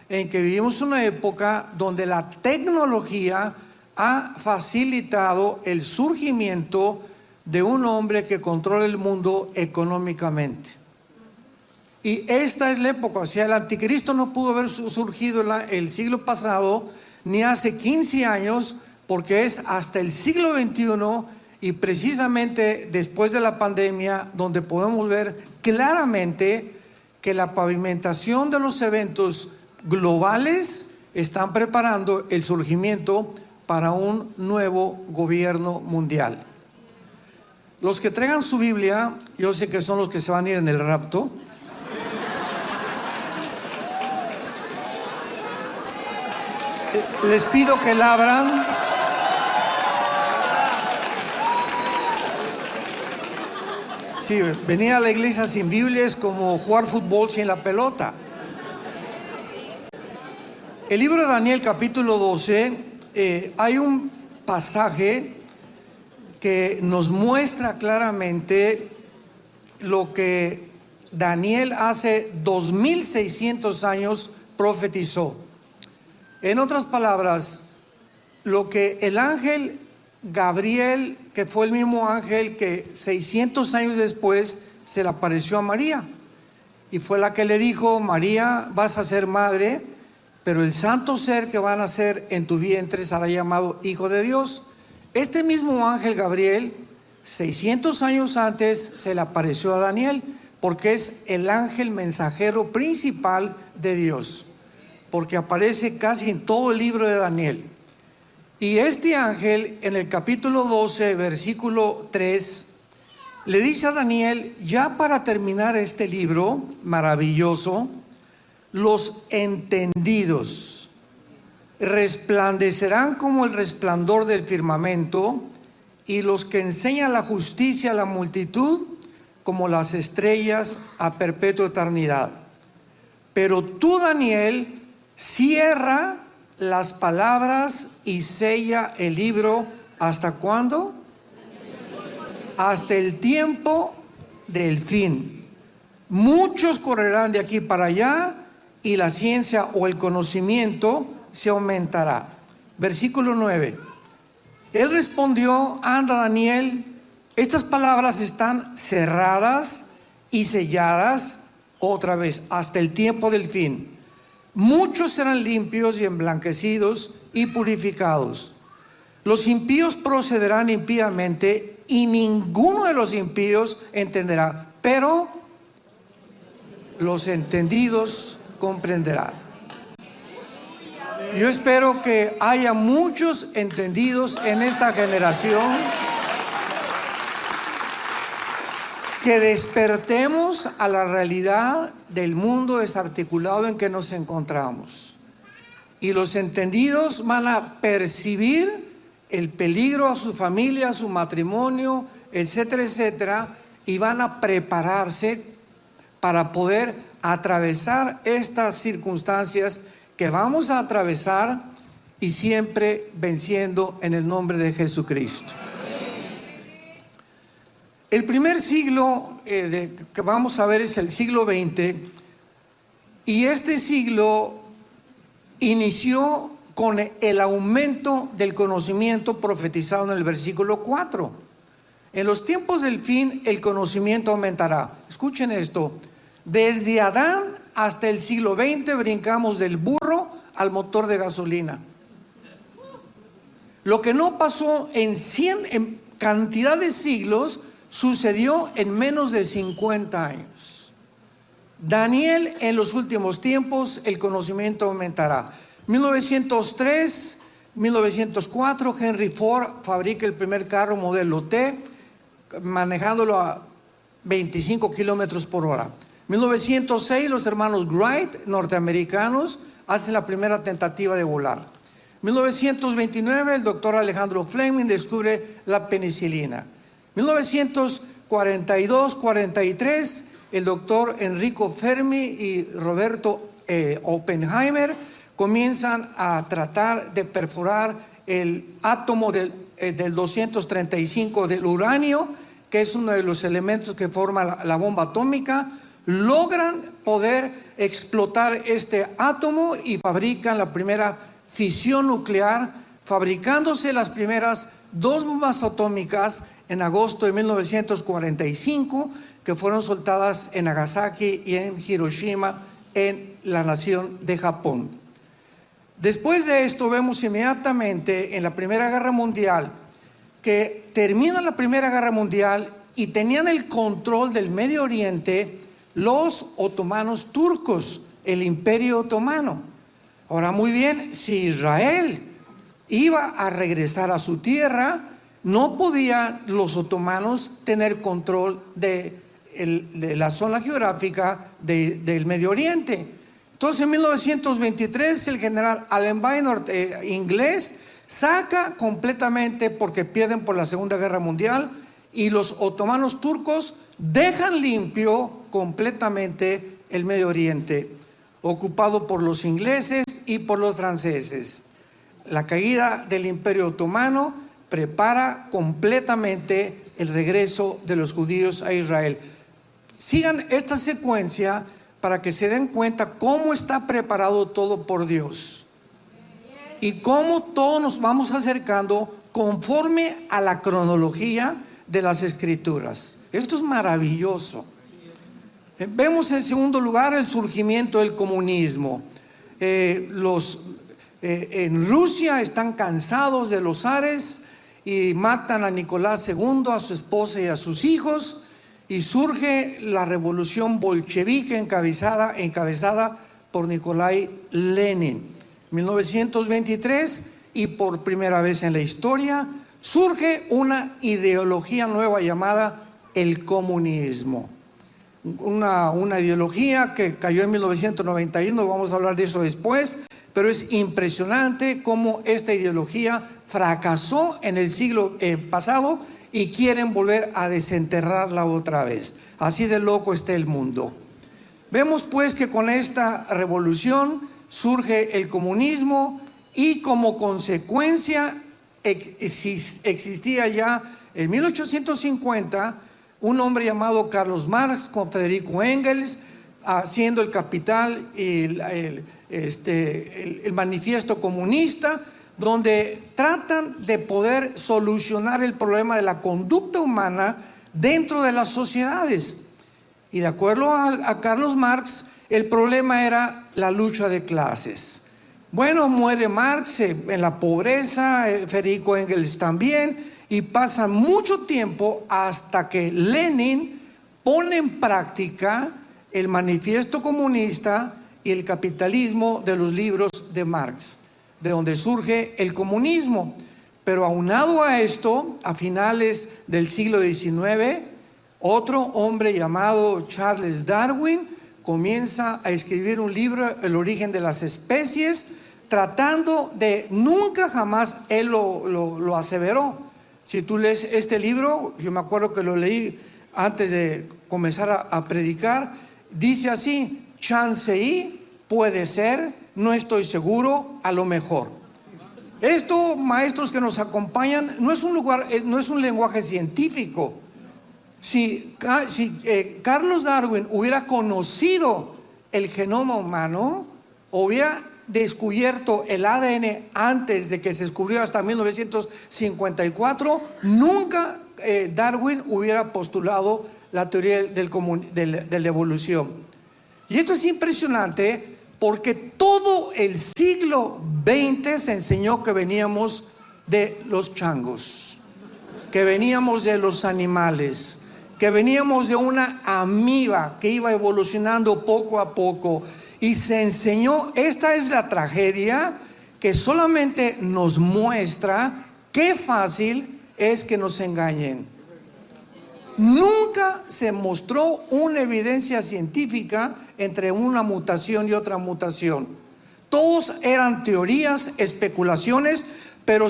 en que vivimos una época donde la tecnología ha facilitado el surgimiento de un hombre que controla el mundo económicamente. Y esta es la época, o sea, el anticristo no pudo haber surgido el siglo pasado, ni hace 15 años, porque es hasta el siglo XXI y precisamente después de la pandemia donde podemos ver claramente que la pavimentación de los eventos globales están preparando el surgimiento para un nuevo gobierno mundial. Los que traigan su Biblia, yo sé que son los que se van a ir en el rapto. Les pido que la abran. Sí, venir a la iglesia sin Biblia es como jugar fútbol sin la pelota. El libro de Daniel, capítulo 12, hay un pasaje que nos muestra claramente lo que Daniel hace 2600 años profetizó. En otras palabras, lo que el ángel Gabriel, que fue el mismo ángel que 600 años después se le apareció a María, y fue la que le dijo: María, vas a ser madre, pero el santo ser que va a nacer en tu vientre será llamado Hijo de Dios. Este mismo ángel Gabriel, 600 años antes, se le apareció a Daniel, porque es el ángel mensajero principal de Dios, porque aparece casi en todo el libro de Daniel. Y este ángel, en el capítulo 12, versículo 3, le dice a Daniel, ya para terminar este libro maravilloso: los entendidos resplandecerán como el resplandor del firmamento, y los que enseñan la justicia a la multitud como las estrellas a perpetua eternidad. Pero tú, Daniel, cierra las palabras y sella el libro. ¿Hasta cuándo? Hasta el tiempo del fin. Muchos correrán de aquí para allá, y la ciencia o el conocimiento se aumentará. Versículo 9. Él respondió: anda, Daniel, estas palabras están cerradas y selladas otra vez hasta el tiempo del fin. Muchos serán limpios y emblanquecidos y purificados. Los impíos procederán impíamente, y ninguno de los impíos entenderá, pero los entendidos comprenderán. Yo espero que haya muchos entendidos en esta generación, que despertemos a la realidad del mundo desarticulado en que nos encontramos. Y los entendidos van a percibir el peligro a su familia, a su matrimonio, etcétera, etcétera, y van a prepararse para poder atravesar estas circunstancias que vamos a atravesar, y siempre venciendo en el nombre de Jesucristo. El primer siglo que vamos a ver es el siglo XX, y este siglo inició con el aumento del conocimiento profetizado en el versículo 4. En los tiempos del fin el conocimiento aumentará. Escuchen esto: desde Adán hasta el siglo XX brincamos del burro al motor de gasolina. Lo que no pasó en cantidad de siglos sucedió en menos de 50 años. Daniel: en los últimos tiempos el conocimiento aumentará. 1903, 1904, Henry Ford fabrica el primer carro modelo T, manejándolo a 25 kilómetros por hora. 1906, los hermanos Wright, norteamericanos, hacen la primera tentativa de volar. 1929, el doctor Alejandro Fleming descubre la penicilina. 1942-43, el doctor Enrico Fermi y Roberto Oppenheimer comienzan a tratar de perforar el átomo del 235 del uranio, que es uno de los elementos que forma la bomba atómica. logran poder explotar este átomo y fabrican la primera fisión nuclear, fabricándose las primeras 2 bombas atómicas en agosto de 1945, que fueron soltadas en Nagasaki y en Hiroshima, en la nación de Japón. Después de esto vemos inmediatamente en la Primera Guerra Mundial que termina la Primera Guerra Mundial y tenían el control del Medio Oriente los otomanos turcos, el Imperio Otomano. Ahora, muy bien, si Israel iba a regresar a su tierra, no podían los otomanos tener control de la zona geográfica del Medio Oriente. Entonces, en 1923, el general Allen Baynard, inglés, saca completamente, porque pierden por la Segunda Guerra Mundial, y los otomanos turcos dejan limpio completamente el Medio Oriente, ocupado por los ingleses y por los franceses. La caída del Imperio Otomano prepara completamente el regreso de los judíos a Israel. Sigan esta secuencia para que se den cuenta cómo está preparado todo por Dios y cómo todos nos vamos acercando conforme a la cronología de las Escrituras. Esto es maravilloso. Vemos en segundo lugar el surgimiento del comunismo. En Rusia están cansados de los zares y matan a Nicolás II, a su esposa y a sus hijos, y surge la revolución bolchevique encabezada por Nikolai Lenin. 1923, y por primera vez en la historia surge una ideología nueva llamada el comunismo. Una ideología que cayó en 1991, vamos a hablar de eso después, pero es impresionante cómo esta ideología fracasó en el siglo pasado y quieren volver a desenterrarla otra vez. Así de loco está el mundo. Vemos pues que con esta revolución surge el comunismo y como consecuencia existía ya en 1850 un hombre llamado Carlos Marx con Federico Engels haciendo el Capital y el manifiesto comunista, donde tratan de poder solucionar el problema de la conducta humana dentro de las sociedades. Y de acuerdo a Carlos Marx, el problema era la lucha de clases. Bueno, muere Marx en la pobreza, Federico Engels también, y pasa mucho tiempo hasta que Lenin pone en práctica el manifiesto comunista y el capitalismo de los libros de Marx, de donde surge el comunismo. Pero aunado a esto, a finales del siglo XIX, otro hombre llamado Charles Darwin comienza a escribir un libro, El origen de las especies, tratando de, nunca jamás él lo aseveró. Si tú lees este libro, yo me acuerdo que lo leí antes de comenzar a predicar, dice así: chance y, puede ser, no estoy seguro, a lo mejor. Esto, maestros que nos acompañan, no es un lenguaje científico. Si Carlos Darwin hubiera conocido el genoma humano, hubiera descubierto el ADN antes de que se descubrió hasta 1954, nunca Darwin hubiera postulado la teoría de la evolución. Y esto es impresionante porque todo el siglo XX se enseñó que veníamos de los changos, que veníamos de los animales, que veníamos de una amiba que iba evolucionando poco a poco, y se enseñó. Esta es la tragedia que solamente nos muestra qué fácil es que nos engañen. Nunca se mostró una evidencia científica entre una mutación y otra mutación. Todos eran teorías, especulaciones, pero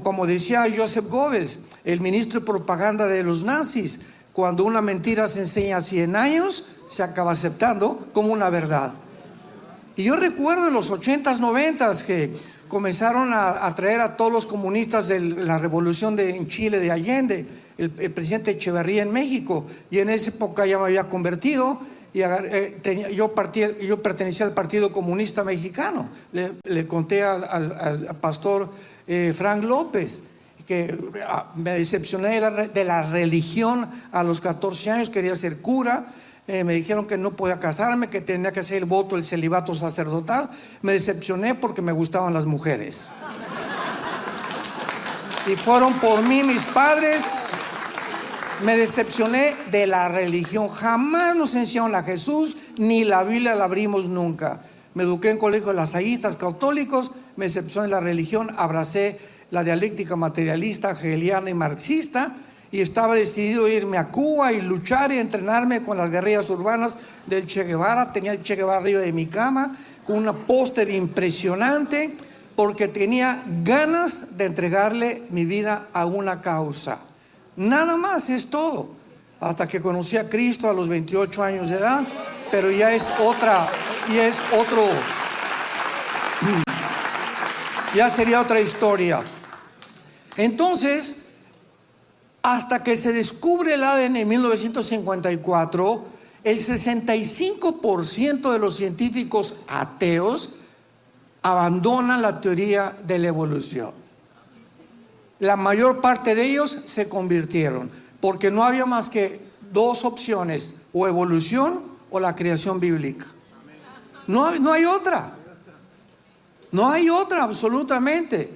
como decía Joseph Goebbels, el ministro de propaganda de los nazis, cuando una mentira se enseña 100 años, se acaba aceptando como una verdad. Y yo recuerdo en los 80s, 90s que comenzaron a traer a todos los comunistas de la revolución en Chile de Allende, el presidente Echeverría en México, y en esa época ya me había convertido, y yo pertenecía al Partido Comunista Mexicano. Le conté al pastor Frank López que me decepcioné de la religión a los 14 años, quería ser cura. Me dijeron que no podía casarme, que tenía que hacer el voto, el celibato sacerdotal. Me decepcioné porque me gustaban las mujeres. Y fueron por mí mis padres. Me decepcioné de la religión. Jamás nos enseñaron a Jesús, ni la Biblia la abrimos nunca. Me eduqué en colegios lasallistas católicos, me decepcioné de la religión, abracé la dialéctica materialista, hegeliana y marxista, y estaba decidido a irme a Cuba y luchar y entrenarme con las guerrillas urbanas del Che Guevara. Tenía el Che Guevara arriba de mi cama con una póster impresionante, porque tenía ganas de entregarle mi vida a una causa. Nada más, es todo. Hasta que conocí a Cristo a los 28 años de edad, pero ya sería otra historia. Entonces, hasta que se descubre el ADN en 1954, el 65% de los científicos ateos abandonan la teoría de la evolución. La mayor parte de ellos se convirtieron, porque no había más que dos opciones: o evolución o la creación bíblica. No hay otra. No hay otra, absolutamente.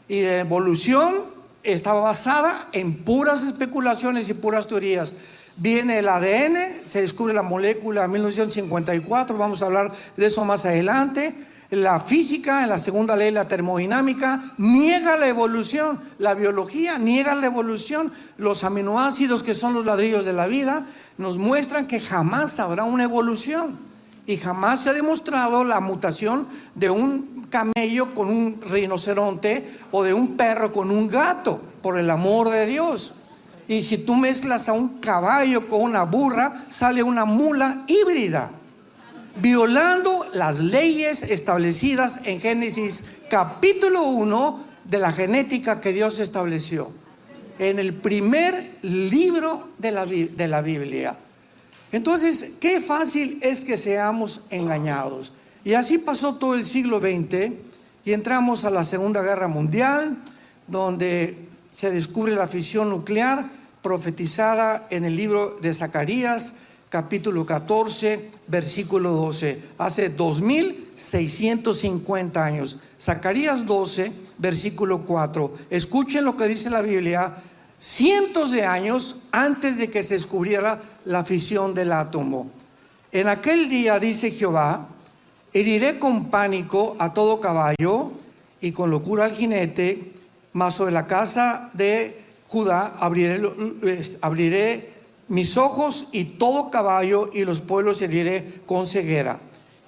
Y la evolución estaba basada en puras especulaciones y puras teorías. Viene el ADN, se descubre la molécula en 1954, vamos a hablar de eso más adelante. La física, en la segunda ley de la termodinámica, niega la evolución. La biología niega la evolución. Los aminoácidos, que son los ladrillos de la vida, nos muestran que jamás habrá una evolución. Y jamás se ha demostrado la mutación de un camello con un rinoceronte o de un perro con un gato, por el amor de Dios. Y si tú mezclas a un caballo con una burra, sale una mula híbrida, violando las leyes establecidas en Génesis capítulo 1 de la genética que Dios estableció en el primer libro de la Biblia. Entonces, qué fácil es que seamos engañados. Y así pasó todo el siglo XX y entramos a la Segunda Guerra Mundial, donde se descubre la fisión nuclear profetizada en el libro de Zacarías, capítulo 14, versículo 12, hace 2650 años. Zacarías 12, versículo 4. Escuchen lo que dice la Biblia, cientos de años antes de que se descubriera la fisión del átomo. En aquel día, dice Jehová, heriré con pánico a todo caballo y con locura al jinete, mas sobre la casa de Judá abriré mis ojos y todo caballo, y los pueblos heriré con ceguera.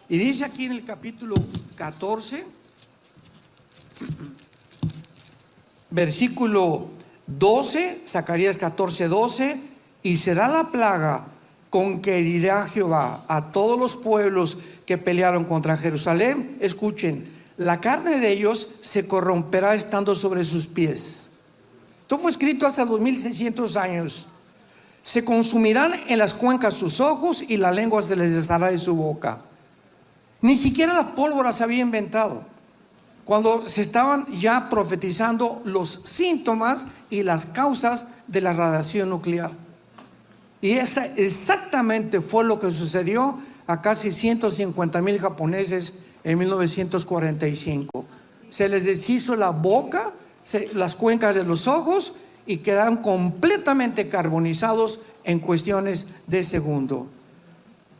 Y dice aquí en el capítulo 14, versículo 12, Zacarías 14, 12, y será la plaga con que herirá Jehová a todos los pueblos que pelearon contra Jerusalén. Escuchen, la carne de ellos se corromperá estando sobre sus pies. Esto fue escrito hace 2600 años. Se consumirán en las cuencas sus ojos y la lengua se les deshará de su boca. Ni siquiera la pólvora se había inventado cuando se estaban ya profetizando los síntomas y las causas de la radiación nuclear. Y esa exactamente fue lo que sucedió a casi 150,000 japoneses en 1945. Se les deshizo la boca, las cuencas de los ojos, y quedaron completamente carbonizados en cuestiones de segundo.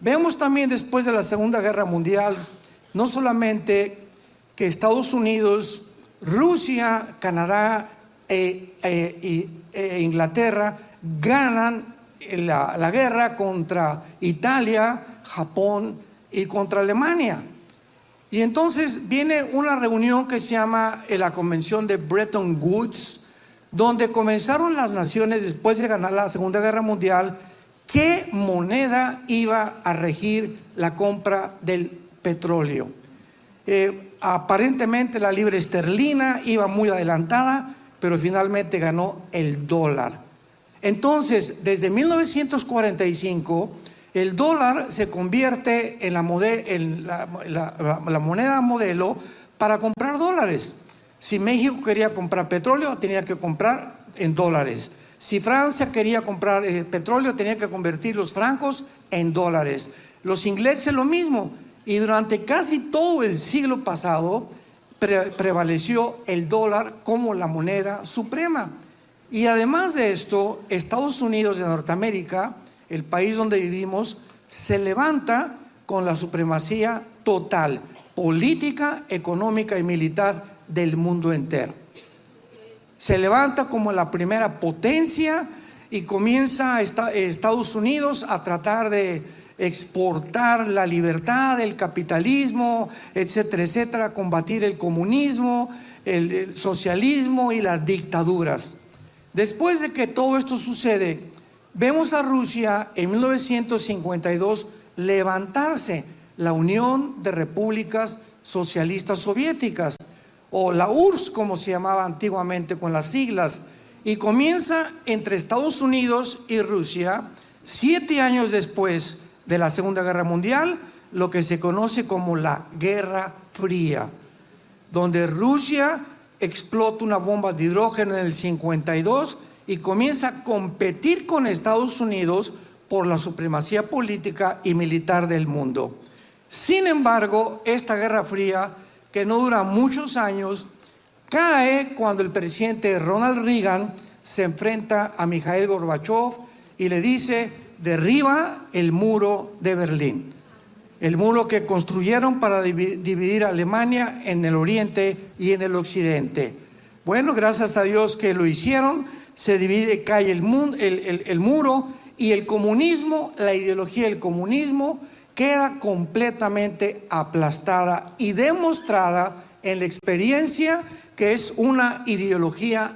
Vemos también después de la Segunda Guerra Mundial, no solamente que Estados Unidos, Rusia, Canadá e Inglaterra ganan la guerra contra Italia, Japón y contra Alemania. Y entonces viene una reunión que se llama la Convención de Bretton Woods, donde comenzaron las naciones, después de ganar la Segunda Guerra Mundial, qué moneda iba a regir la compra del petróleo. Aparentemente la libra esterlina iba muy adelantada, pero finalmente ganó el dólar. Entonces, desde 1945, el dólar se convierte en la moneda modelo para comprar dólares. Si México quería comprar petróleo, tenía que comprar en dólares. Si Francia quería comprar petróleo, tenía que convertir los francos en dólares. Los ingleses lo mismo. Y durante casi todo el siglo pasado prevaleció el dólar como la moneda suprema. Y además de esto, Estados Unidos de Norteamérica, el país donde vivimos, se levanta con la supremacía total, política, económica y militar del mundo entero. Se levanta como la primera potencia y comienza Estados Unidos a tratar de exportar la libertad, el capitalismo, etcétera, etcétera, combatir el comunismo, el socialismo y las dictaduras. Después de que todo esto sucede, vemos a Rusia en 1952 levantarse, la Unión de Repúblicas Socialistas Soviéticas, o la URSS como se llamaba antiguamente con las siglas, y comienza entre Estados Unidos y Rusia, 7 años después de la Segunda Guerra Mundial, lo que se conoce como la Guerra Fría, donde Rusia explota una bomba de hidrógeno en el 52 y comienza a competir con Estados Unidos por la supremacía política y militar del mundo. Sin embargo, esta Guerra Fría, que no dura muchos años, cae cuando el presidente Ronald Reagan se enfrenta a Mikhail Gorbachev y le dice: derriba el muro de Berlín, el muro que construyeron para dividir a Alemania en el oriente y en el occidente. Bueno, gracias a Dios que lo hicieron, se divide, cae el muro, y el comunismo, la ideología del comunismo, queda completamente aplastada y demostrada en la experiencia que es una ideología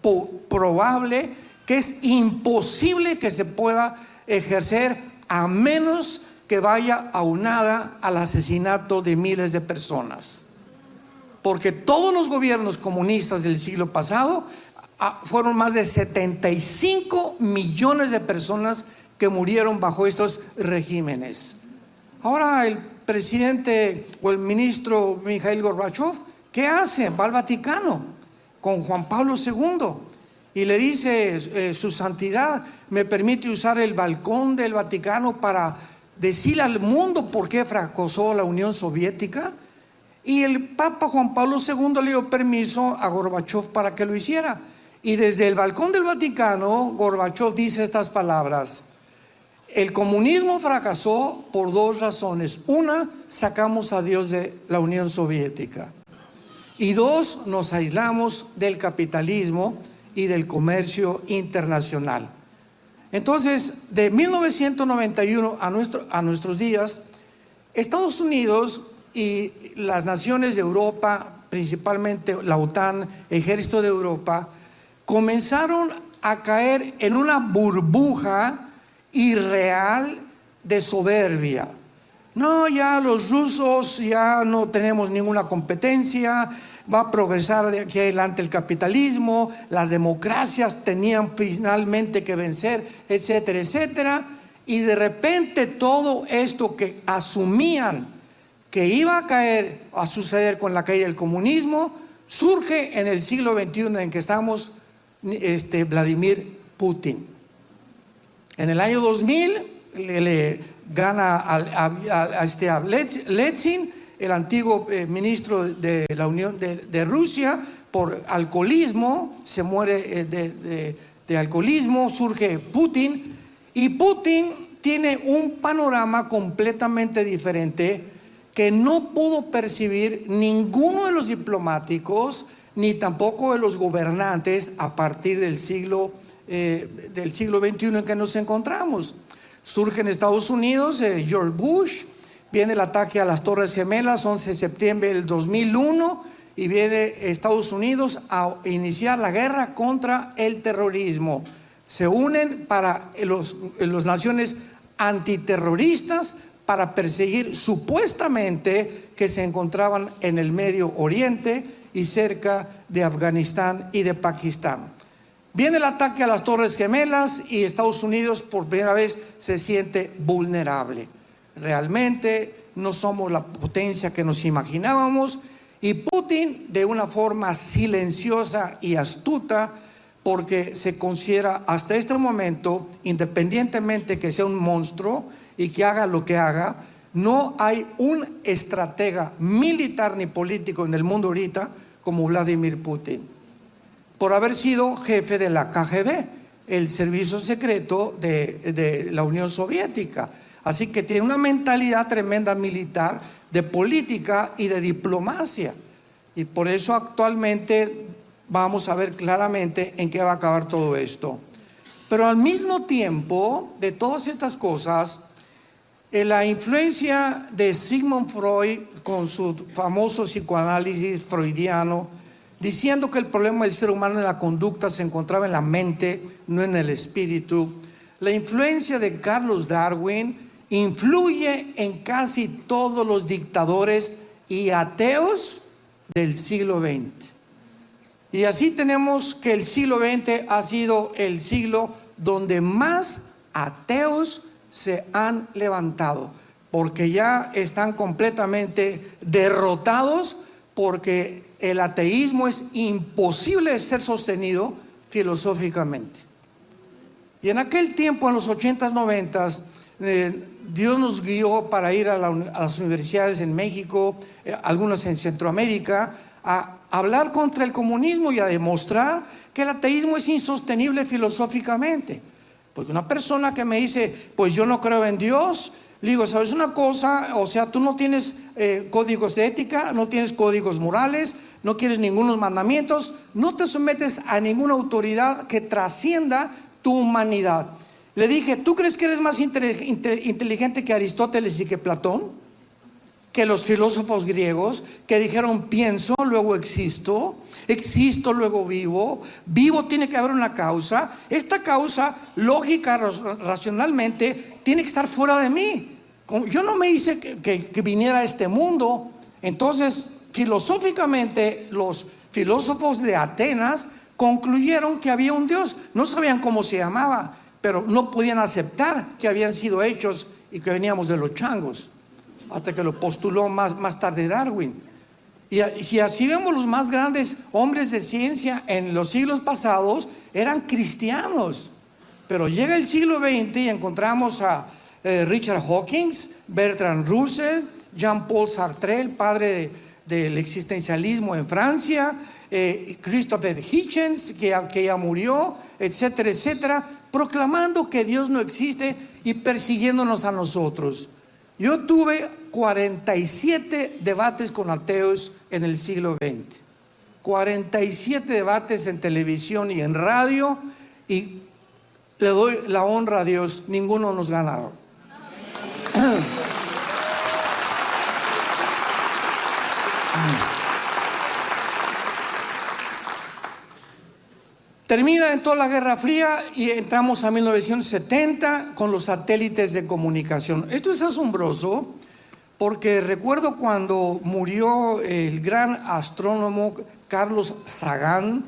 improbable, que es imposible que se pueda ejercer a menos que vaya aunada al asesinato de miles de personas. Porque todos los gobiernos comunistas del siglo pasado fueron más de 75 millones de personas que murieron bajo estos regímenes. Ahora el presidente o el ministro Mikhail Gorbachev, ¿qué hace? Va al Vaticano con Juan Pablo II y le dice: su santidad, ¿me permite usar el balcón del Vaticano para decirle al mundo por qué fracasó la Unión Soviética? Y el Papa Juan Pablo II le dio permiso a Gorbachev para que lo hiciera. Y desde el balcón del Vaticano, Gorbachev dice estas palabras: el comunismo fracasó por 2 razones. Una, sacamos a Dios de la Unión Soviética. Y 2, nos aislamos del capitalismo y del comercio internacional. Entonces, de 1991 a nuestros días, Estados Unidos y las naciones de Europa, principalmente la OTAN, Ejército de Europa, comenzaron a caer en una burbuja irreal de soberbia. No, ya los rusos ya no tenemos ninguna competencia, va a progresar de aquí adelante el capitalismo, las democracias tenían finalmente que vencer, etcétera, etcétera. Y de repente todo esto que asumían que iba a suceder con la caída del comunismo, surge en el siglo XXI en que estamos, Vladimir Putin. En el año 2000 le gana a Yeltsin, el antiguo ministro de la Unión de Rusia, por alcoholismo. Se muere de alcoholismo, surge Putin, y Putin tiene un panorama completamente diferente que no pudo percibir ninguno de los diplomáticos ni tampoco de los gobernantes a partir del siglo XXI en que nos encontramos. Surge en Estados Unidos George Bush, viene el ataque a las Torres Gemelas, 11 de septiembre del 2001, y viene Estados Unidos a iniciar la guerra contra el terrorismo. Se unen para las naciones antiterroristas para perseguir supuestamente que se encontraban en el Medio Oriente y cerca de Afganistán y de Pakistán. Viene el ataque a las Torres Gemelas y Estados Unidos por primera vez se siente vulnerable. Realmente no somos la potencia que nos imaginábamos, y Putin, de una forma silenciosa y astuta, porque se considera hasta este momento, independientemente que sea un monstruo y que haga lo que haga, no hay un estratega militar ni político en el mundo ahorita como Vladimir Putin, por haber sido jefe de la KGB, el servicio secreto de la Unión Soviética. Así que tiene una mentalidad tremenda militar, de política y de diplomacia. Y por eso actualmente vamos a ver claramente en qué va a acabar todo esto. Pero al mismo tiempo de todas estas cosas, la influencia de Sigmund Freud con su famoso psicoanálisis freudiano, diciendo que el problema del ser humano en la conducta se encontraba en la mente, no en el espíritu. La influencia de Carlos Darwin influye en casi todos los dictadores y ateos del siglo XX. Y así tenemos que el siglo XX ha sido el siglo donde más ateos se han levantado, porque ya están completamente derrotados, porque el ateísmo es imposible de ser sostenido filosóficamente. Y en aquel tiempo, en los 80s, 90s, Dios nos guió para ir a las universidades en México, algunas en Centroamérica, a hablar contra el comunismo y a demostrar que el ateísmo es insostenible filosóficamente. Porque una persona que me dice, pues yo no creo en Dios, le digo, ¿sabes una cosa? O sea, tú no tienes códigos de ética, no tienes códigos morales, no quieres ningunos mandamientos, no te sometes a ninguna autoridad que trascienda tu humanidad. Le dije, ¿tú crees que eres más inteligente que Aristóteles y que Platón? Que los filósofos griegos que dijeron, pienso, luego existo, existo, luego vivo, vivo, tiene que haber una causa. Esta causa, lógica, racionalmente, tiene que estar fuera de mí. Yo no me hice que viniera a este mundo. Entonces, filosóficamente, los filósofos de Atenas concluyeron que había un Dios. No sabían cómo se llamaba, pero no podían aceptar que habían sido hechos y que veníamos de los changos, hasta que lo postuló más tarde Darwin. Y si así vemos, los más grandes hombres de ciencia en los siglos pasados eran cristianos. Pero llega el siglo XX y encontramos a Richard Hawkins, Bertrand Russell, Jean-Paul Sartre, el padre del existencialismo en Francia, Christopher Hitchens, que ya murió, etcétera, etcétera, proclamando que Dios no existe y persiguiéndonos a nosotros. Yo tuve 47 debates con ateos en el siglo XX, 47 debates en televisión y en radio, y le doy la honra a Dios, ninguno nos ganaron. Termina en toda la Guerra Fría y entramos a 1970 con los satélites de comunicación. Esto es asombroso porque recuerdo cuando murió el gran astrónomo Carlos Sagan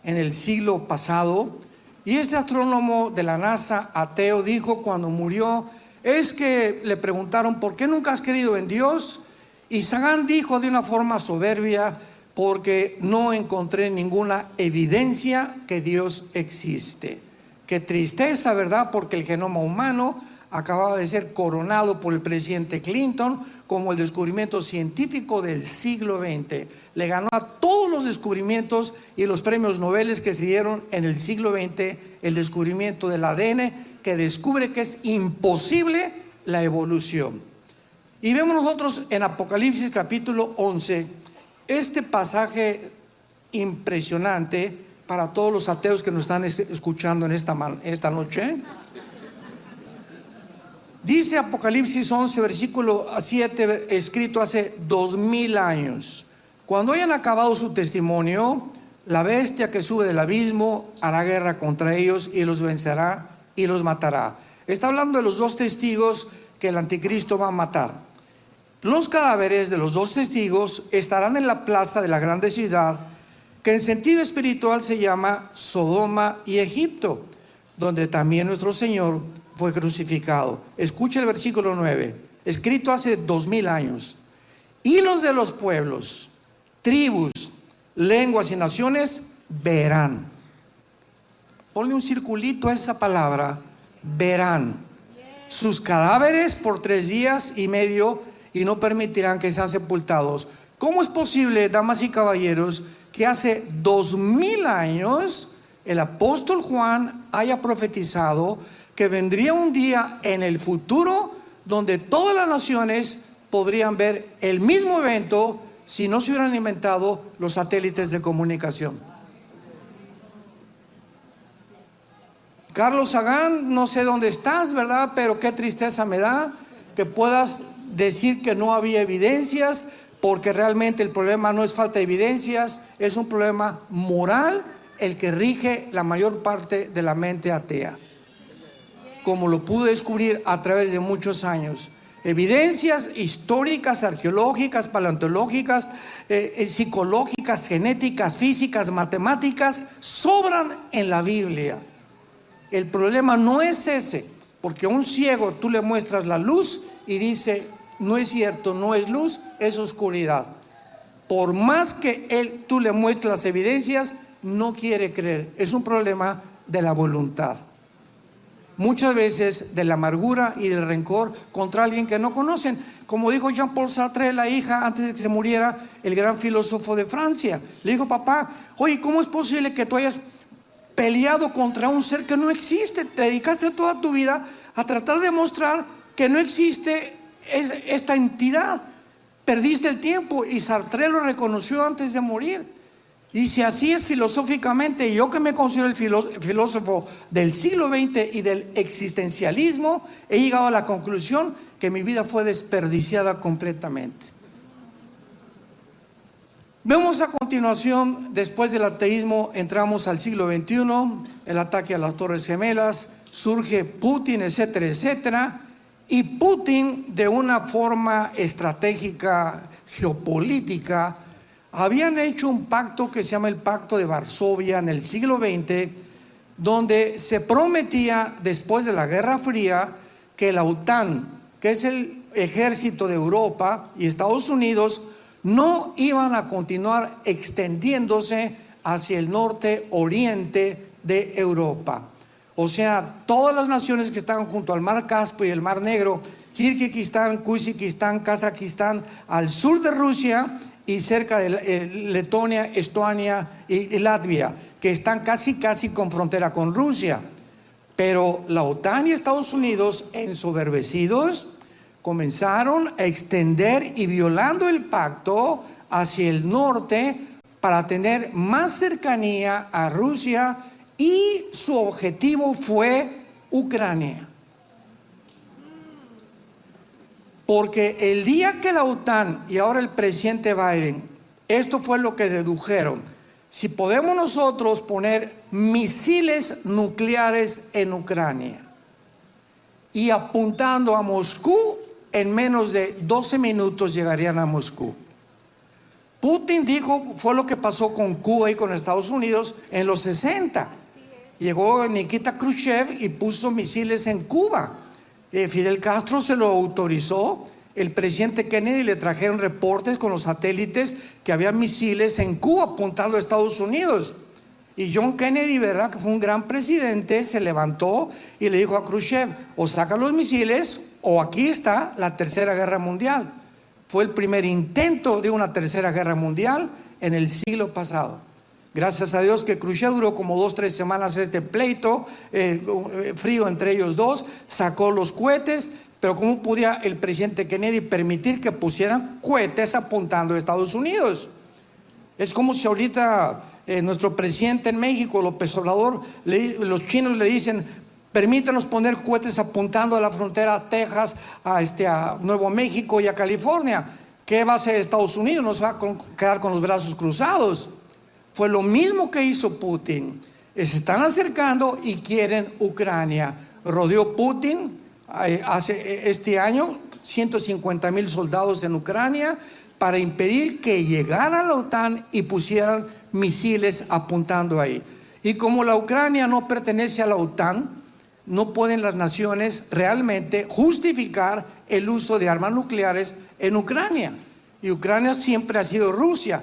en el siglo pasado, y este astrónomo de la NASA, ateo, dijo cuando murió, es que le preguntaron, ¿por qué nunca has creído en Dios? Y Sagan dijo de una forma soberbia, porque no encontré ninguna evidencia que Dios existe. Qué tristeza, ¿verdad? Porque el genoma humano acababa de ser coronado por el presidente Clinton como el descubrimiento científico del siglo XX. Le ganó a todos los descubrimientos y los premios Nobel que se dieron en el siglo XX, el descubrimiento del ADN, que descubre que es imposible la evolución. Y vemos nosotros en Apocalipsis capítulo 11, este pasaje impresionante para todos los ateos que nos están escuchando en esta noche. Dice Apocalipsis 11, versículo 7, escrito hace 2000 años. Cuando hayan acabado su testimonio, la bestia que sube del abismo hará guerra contra ellos y los vencerá y los matará. Está hablando de los dos testigos que el anticristo va a matar. Los cadáveres de los dos testigos estarán en la plaza de la grande ciudad, que en sentido espiritual se llama Sodoma y Egipto, donde también nuestro Señor fue crucificado. Escucha el versículo 9, escrito hace 2000 años. Y los de los pueblos, tribus, lenguas y naciones verán. Ponle un circulito a esa palabra, verán sus cadáveres por 3 días y medio y no permitirán que sean sepultados. ¿Cómo es posible, damas y caballeros, que hace 2000 años el apóstol Juan haya profetizado que vendría un día en el futuro donde todas las naciones podrían ver el mismo evento si no se hubieran inventado los satélites de comunicación? Carlos Sagan, no sé dónde estás, ¿verdad? Pero qué tristeza me da que puedas decir que no había evidencias, porque realmente el problema no es falta de evidencias, es un problema moral el que rige la mayor parte de la mente atea, como lo pude descubrir a través de muchos años. Evidencias históricas, arqueológicas, paleontológicas, psicológicas, genéticas, físicas, matemáticas, sobran en la Biblia. El problema no es ese, porque a un ciego tú le muestras la luz y dice, no es cierto, no es luz, es oscuridad. Por más que tú le muestres las evidencias, no quiere creer. Es un problema de la voluntad. Muchas veces de la amargura y del rencor contra alguien que no conocen. Como dijo Jean-Paul Sartre, la hija, antes de que se muriera, el gran filósofo de Francia. Le dijo, papá, oye, ¿cómo es posible que tú hayas peleado contra un ser que no existe? Te dedicaste toda tu vida a tratar de mostrar que no existe esta entidad. Perdiste el tiempo, y Sartre lo reconoció antes de morir. Dice, así es filosóficamente. Yo, que me considero el filósofo del siglo XX y del existencialismo, he llegado a la conclusión que mi vida fue desperdiciada completamente. Vemos a continuación, después del ateísmo, entramos al siglo XXI, el ataque a las Torres Gemelas, surge Putin, etcétera, etcétera. Y Putin, de una forma estratégica, geopolítica, habían hecho un pacto que se llama el Pacto de Varsovia en el siglo XX, donde se prometía, después de la Guerra Fría, que la OTAN, que es el ejército de Europa, y Estados Unidos, no iban a continuar extendiéndose hacia el norte oriente de Europa. O sea, todas las naciones que están junto al mar Caspio y el mar Negro, Kirguistán, Kuzbekistán, Kazajistán, al sur de Rusia y cerca de Letonia, Estonia y Latvia, que están casi con frontera con Rusia. Pero la OTAN y Estados Unidos, ensoberbecidos, comenzaron a extender y violando el pacto hacia el norte para tener más cercanía a Rusia, y su objetivo fue Ucrania. Porque el día que la OTAN y ahora el presidente Biden, esto fue lo que dedujeron: si podemos nosotros poner misiles nucleares en Ucrania y apuntando a Moscú, en menos de 12 minutos llegarían a Moscú. Putin dijo, fue lo que pasó con Cuba y con Estados Unidos en los 60. Llegó Nikita Khrushchev y puso misiles en Cuba. Fidel Castro se lo autorizó. El presidente Kennedy le trajeron reportes con los satélites que había misiles en Cuba apuntando a Estados Unidos. Y John Kennedy, ¿verdad?, que fue un gran presidente, se levantó y le dijo a Khrushchev, o saca los misiles o aquí está la Tercera Guerra Mundial. Fue el primer intento de una Tercera Guerra Mundial en el siglo pasado. Gracias a Dios que Khrushchev duró como 2-3 semanas este pleito frío entre ellos dos, sacó los cohetes. Pero ¿cómo podía el presidente Kennedy permitir que pusieran cohetes apuntando a Estados Unidos? Es como si ahorita nuestro presidente en México, López Obrador, los chinos le dicen, permítanos poner cohetes apuntando a la frontera a Texas, a Nuevo México y a California. ¿Qué va a hacer Estados Unidos? No se va a quedar con los brazos cruzados. Fue lo mismo que hizo Putin. Se están acercando y quieren Ucrania. Rodeó Putin hace este año 150,000 soldados en Ucrania, para impedir que llegara la OTAN y pusieran misiles apuntando ahí. Y como la Ucrania no pertenece a la OTAN, no pueden las naciones realmente justificar el uso de armas nucleares en Ucrania. Y Ucrania siempre ha sido rusa,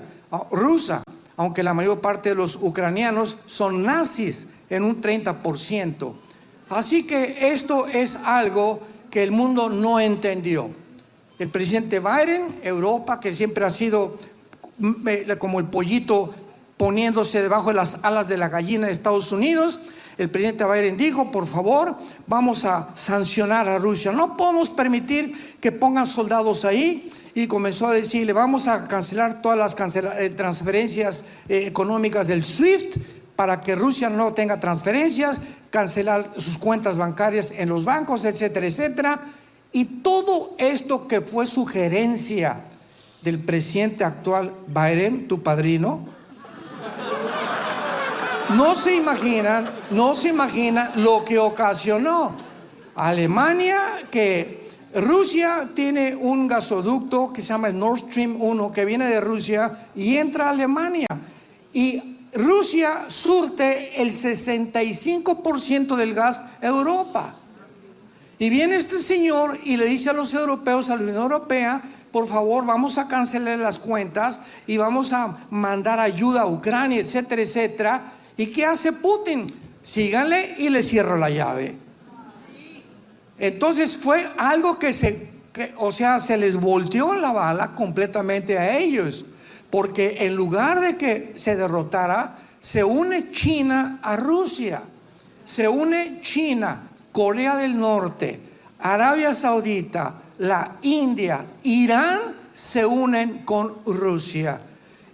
aunque la mayor parte de los ucranianos son nazis en un 30%. Así que esto es algo que el mundo no entendió. El presidente Biden, Europa, que siempre ha sido como el pollito poniéndose debajo de las alas de la gallina de Estados Unidos, el presidente Biden dijo: por favor, vamos a sancionar a Rusia, no podemos permitir que pongan soldados ahí. Y comenzó a decirle: vamos a cancelar todas las transferencias económicas del SWIFT para que Rusia no tenga transferencias, cancelar sus cuentas bancarias en los bancos, etcétera, etcétera. Y todo esto que fue sugerencia del presidente actual Biden, tu padrino, no se imaginan lo que ocasionó. Alemania, que Rusia tiene un gasoducto que se llama el Nord Stream 1, que viene de Rusia y entra a Alemania. Y Rusia surte el 65% del gas a Europa. Y viene este señor y le dice a los europeos, a la Unión Europea: por favor, vamos a cancelar las cuentas y vamos a mandar ayuda a Ucrania, etcétera, etcétera. ¿Y qué hace Putin? Síganle y le cierro la llave. Entonces fue algo que se les volteó la bala completamente a ellos, porque en lugar de que se derrotara, se une China a Rusia, se une China, Corea del Norte, Arabia Saudita, la India, Irán, se unen con Rusia.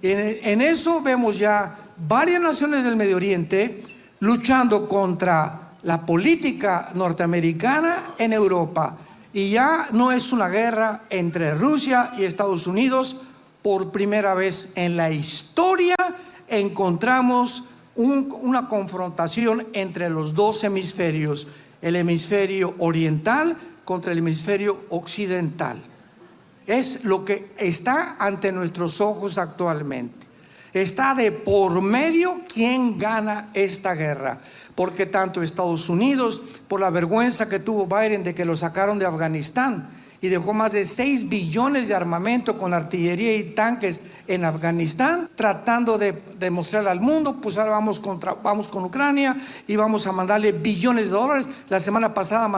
En eso vemos ya varias naciones del Medio Oriente luchando contra la política norteamericana en Europa. Y ya no es una guerra entre Rusia y Estados Unidos. Por primera vez en la historia encontramos una confrontación entre los dos hemisferios, el hemisferio oriental contra el hemisferio occidental. Es lo que está ante nuestros ojos actualmente. Está de por medio quién gana esta guerra, porque tanto Estados Unidos, por la vergüenza que tuvo Biden de que lo sacaron de Afganistán y dejó más de 6 billones de armamento con artillería y tanques en Afganistán, tratando de demostrarle al mundo: pues ahora vamos con Ucrania y vamos a mandarle billones de dólares. La semana pasada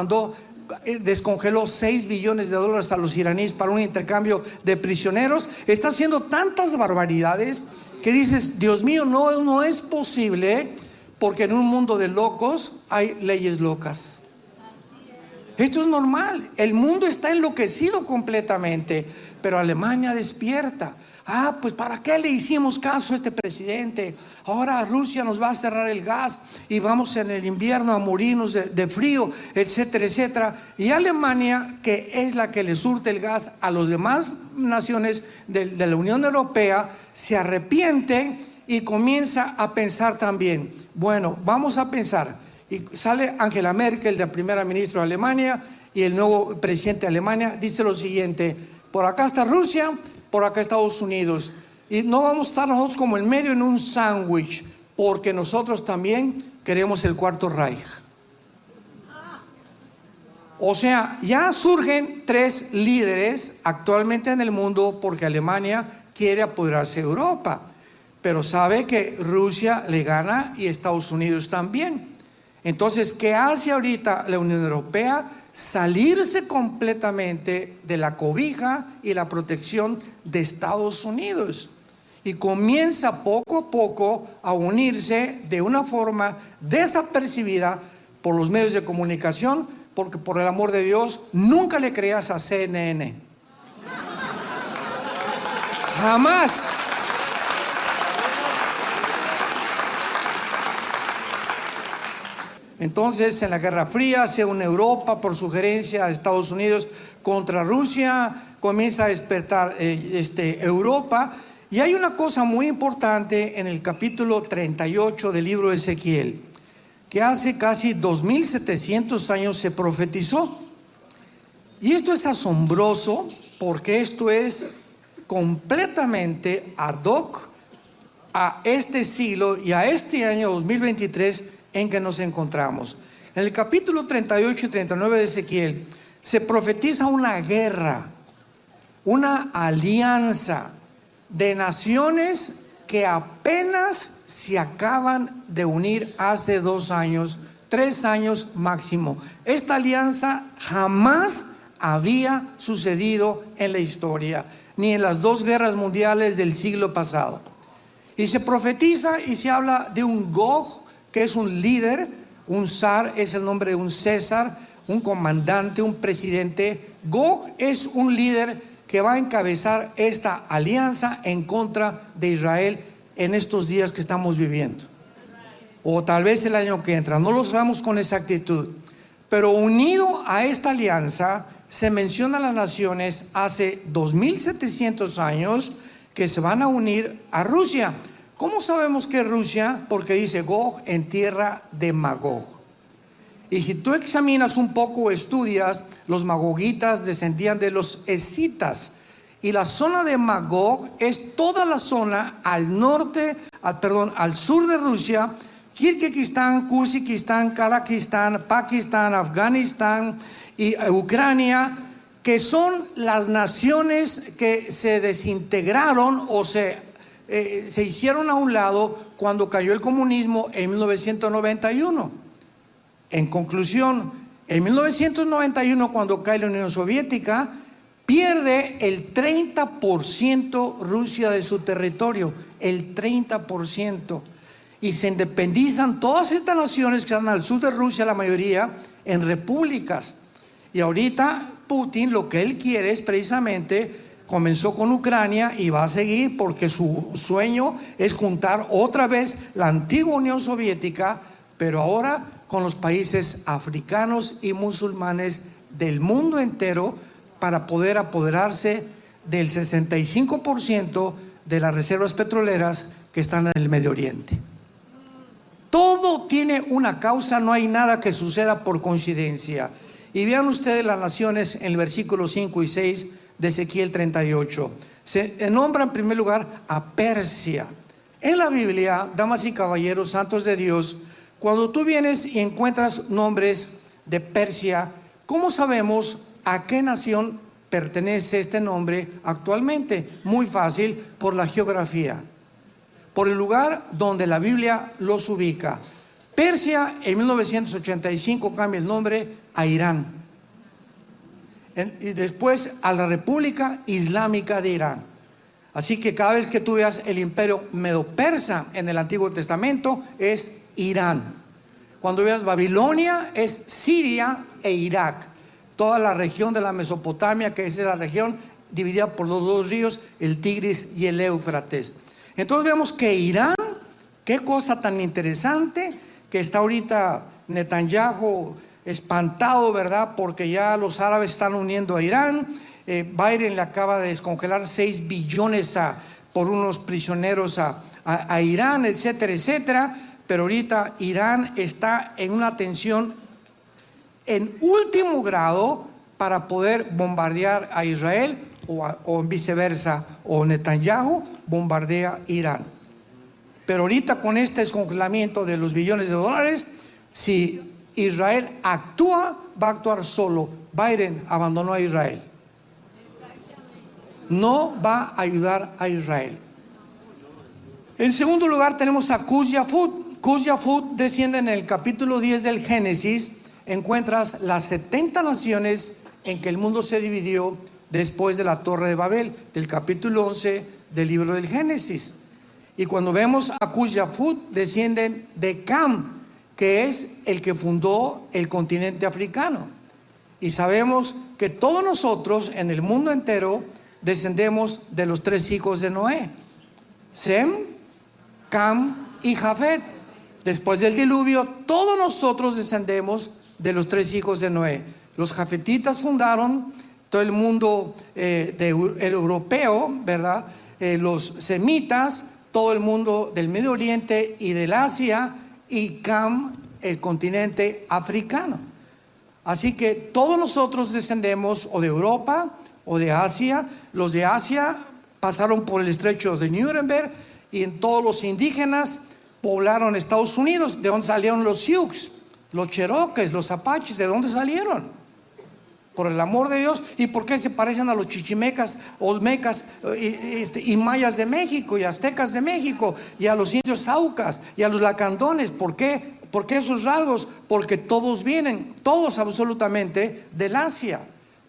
descongeló 6 billones de dólares a los iraníes para un intercambio de prisioneros. Está haciendo tantas barbaridades que dices: Dios mío, no es posible, porque en un mundo de locos hay leyes locas. Esto es normal. El mundo está enloquecido completamente, pero Alemania despierta. Pues ¿para qué le hicimos caso a este presidente? Ahora Rusia nos va a cerrar el gas y vamos en el invierno a morirnos de frío, etcétera, etcétera. Y Alemania, que es la que le surte el gas a las demás naciones de la Unión Europea, se arrepiente y comienza a pensar también: bueno, vamos a pensar. Y sale Angela Merkel, la primera ministra de Alemania, y el nuevo presidente de Alemania dice lo siguiente: por acá está Rusia, por acá Estados Unidos, y no vamos a estar nosotros como en medio en un sándwich, porque nosotros también queremos el cuarto Reich. O sea, ya surgen 3 líderes actualmente en el mundo, porque Alemania quiere apoderarse de Europa, pero sabe que Rusia le gana y Estados Unidos también. Entonces, ¿qué hace ahorita la Unión Europea? Salirse completamente de la cobija y la protección de Estados Unidos, y comienza poco a poco a unirse de una forma desapercibida por los medios de comunicación, porque por el amor de Dios, nunca le creas a CNN. Jamás. Entonces, en la Guerra Fría se une Europa por sugerencia de Estados Unidos contra Rusia, comienza a despertar Europa. Y hay una cosa muy importante en el capítulo 38 del libro de Ezequiel, que hace casi 2700 años se profetizó. Y esto es asombroso, porque esto es completamente ad hoc a este siglo y a este año 2023 en que nos encontramos. En el capítulo 38 y 39 de Ezequiel se profetiza una guerra, una alianza de naciones que apenas se acaban de unir hace 2 años, 3 años máximo. Esta alianza jamás había sucedido en la historia, ni en las 2 guerras mundiales del siglo pasado. Y se profetiza y se habla de un Gog, que es un líder, un zar es el nombre de un César, un comandante, un presidente. Gog es un líder que va a encabezar esta alianza en contra de Israel en estos días que estamos viviendo, o tal vez el año que entra, no lo sabemos con exactitud. Pero unido a esta alianza se menciona a las naciones hace 2700 años que se van a unir a Rusia. ¿Cómo sabemos que es Rusia? Porque dice Gog en tierra de Magog. Y si tú examinas un poco o estudias, los magogitas descendían de los escitas. Y la zona de Magog es toda la zona al norte, al sur de Rusia: Kirguistán, Kuzikistán, Kazajistán, Pakistán, Afganistán y Ucrania, que son las naciones que se desintegraron o se hicieron a un lado cuando cayó el comunismo en 1991. En conclusión, en 1991, cuando cae la Unión Soviética, pierde el 30% Rusia de su territorio, el 30%. Y se independizan todas estas naciones que están al sur de Rusia, la mayoría, en repúblicas. Y ahorita Putin lo que él quiere es precisamente, comenzó con Ucrania y va a seguir, porque su sueño es juntar otra vez la antigua Unión Soviética, pero ahora con los países africanos y musulmanes del mundo entero, para poder apoderarse del 65% de las reservas petroleras que están en el Medio Oriente. Todo tiene una causa, no hay nada que suceda por coincidencia. Y vean ustedes las naciones en el versículo 5 y 6 de Ezequiel 38. Se nombra en primer lugar a Persia. En la Biblia, damas y caballeros, santos de Dios, cuando tú vienes y encuentras nombres de Persia, ¿cómo sabemos a qué nación pertenece este nombre actualmente? Muy fácil, por la geografía, por el lugar donde la Biblia los ubica. Persia en 1985 cambia el nombre a Irán, y después a la República Islámica de Irán. Así que cada vez que tú veas el imperio medo-persa en el Antiguo Testamento, es Irán. Cuando veas Babilonia, es Siria e Irak. Toda la región de la Mesopotamia, que es la región dividida por los 2 ríos, el Tigris y el Éufrates. Entonces vemos que Irán, qué cosa tan interesante, que está ahorita Netanyahu espantado, ¿verdad? Porque ya los árabes están uniendo a Irán. Biden le acaba de descongelar 6 billones por unos prisioneros a Irán, etcétera, etcétera. Pero ahorita Irán está en una tensión en último grado para poder bombardear a Israel, o viceversa, o Netanyahu bombardea Irán. Pero ahorita con este descongelamiento de los billones de dólares, si Israel actúa, va a actuar solo. Biden abandonó a Israel, no va a ayudar a Israel. En segundo lugar tenemos a Cus-Yafut. Cus-Yafut desciende en el capítulo 10 del Génesis. Encuentras las 70 naciones en que el mundo se dividió después de la Torre de Babel, del capítulo 11 del libro del Génesis. Y cuando vemos a Cus-Yafut, descienden de Cam, que es el que fundó el continente africano. Y sabemos que todos nosotros en el mundo entero descendemos de los 3 hijos de Noé: Sem, Cam y Jafet. Después del diluvio, todos nosotros descendemos de los 3 hijos de Noé. Los jafetitas fundaron todo el mundo el europeo, ¿verdad? Los semitas, todo el mundo del Medio Oriente y del Asia, y Cam, el continente africano. Así que todos nosotros descendemos o de Europa o de Asia. Los de Asia pasaron por el estrecho de Nuremberg y en todos los indígenas poblaron Estados Unidos. ¿De dónde salieron los Sioux, los Cherokees, los Apaches? ¿De dónde salieron? Por el amor de Dios. ¿Y por qué se parecen a los chichimecas, olmecas y mayas de México y aztecas de México y a los indios saucas y a los lacandones? ¿Por qué? ¿Por qué esos rasgos? Porque todos vienen, todos absolutamente, del Asia.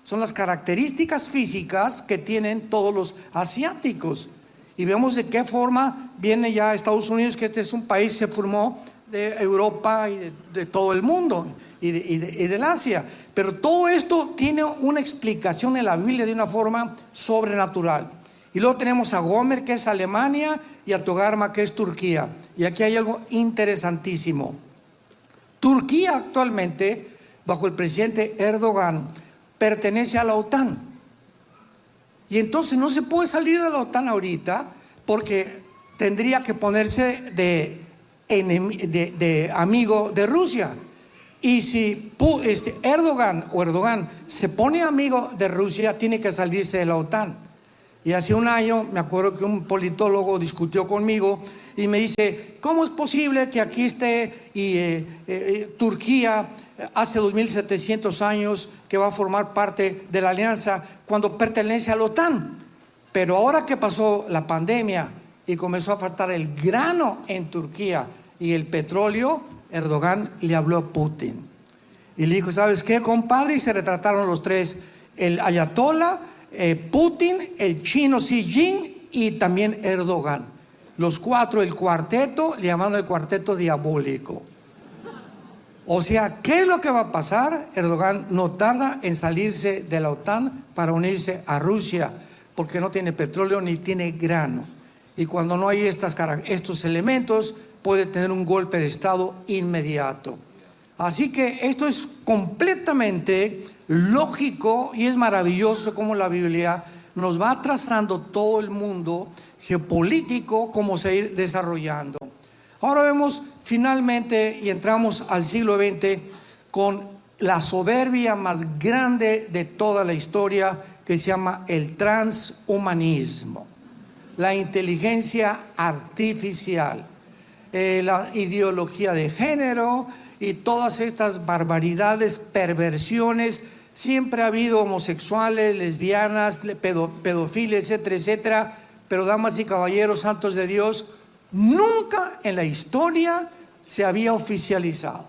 Son las características físicas que tienen todos los asiáticos. Y vemos de qué forma viene ya Estados Unidos, que este es un país que se formó de Europa y de todo el mundo y del Asia. Pero todo esto tiene una explicación en la Biblia de una forma sobrenatural. Y luego tenemos a Gomer, que es Alemania, y a Togarma, que es Turquía. Y aquí hay algo interesantísimo. Turquía actualmente, bajo el presidente Erdogan, pertenece a la OTAN. Y entonces no se puede salir de la OTAN ahorita, porque tendría que ponerse de amigo de Rusia. Y si Erdogan se pone amigo de Rusia, tiene que salirse de la OTAN. Y hace un año me acuerdo que un politólogo discutió conmigo y me dice: ¿cómo es posible que aquí esté Turquía hace 2700 años que va a formar parte de la alianza cuando pertenece a la OTAN? Pero ahora que pasó la pandemia y comenzó a faltar el grano en Turquía y el petróleo, Erdogan le habló a Putin y le dijo: ¿sabes qué, compadre? Y se retrataron los tres, el ayatollah, Putin, el chino Xi Jinping y también Erdogan. Los cuatro, el cuarteto, le llamaron el cuarteto diabólico. O sea, ¿qué es lo que va a pasar? Erdogan no tarda en salirse de la OTAN para unirse a Rusia, porque no tiene petróleo ni tiene grano. Y cuando no hay estos elementos, puede tener un golpe de Estado inmediato. Así que esto es completamente lógico y es maravilloso como la Biblia nos va trazando todo el mundo geopolítico, cómo se ir desarrollando. Ahora vemos finalmente y entramos al siglo XX con la soberbia más grande de toda la historia, que se llama el transhumanismo, la inteligencia artificial, la ideología de género y todas estas barbaridades, perversiones. Siempre ha habido homosexuales, lesbianas, pedofiles, etcétera, etcétera. Pero damas y caballeros santos de Dios, nunca en la historia se había oficializado.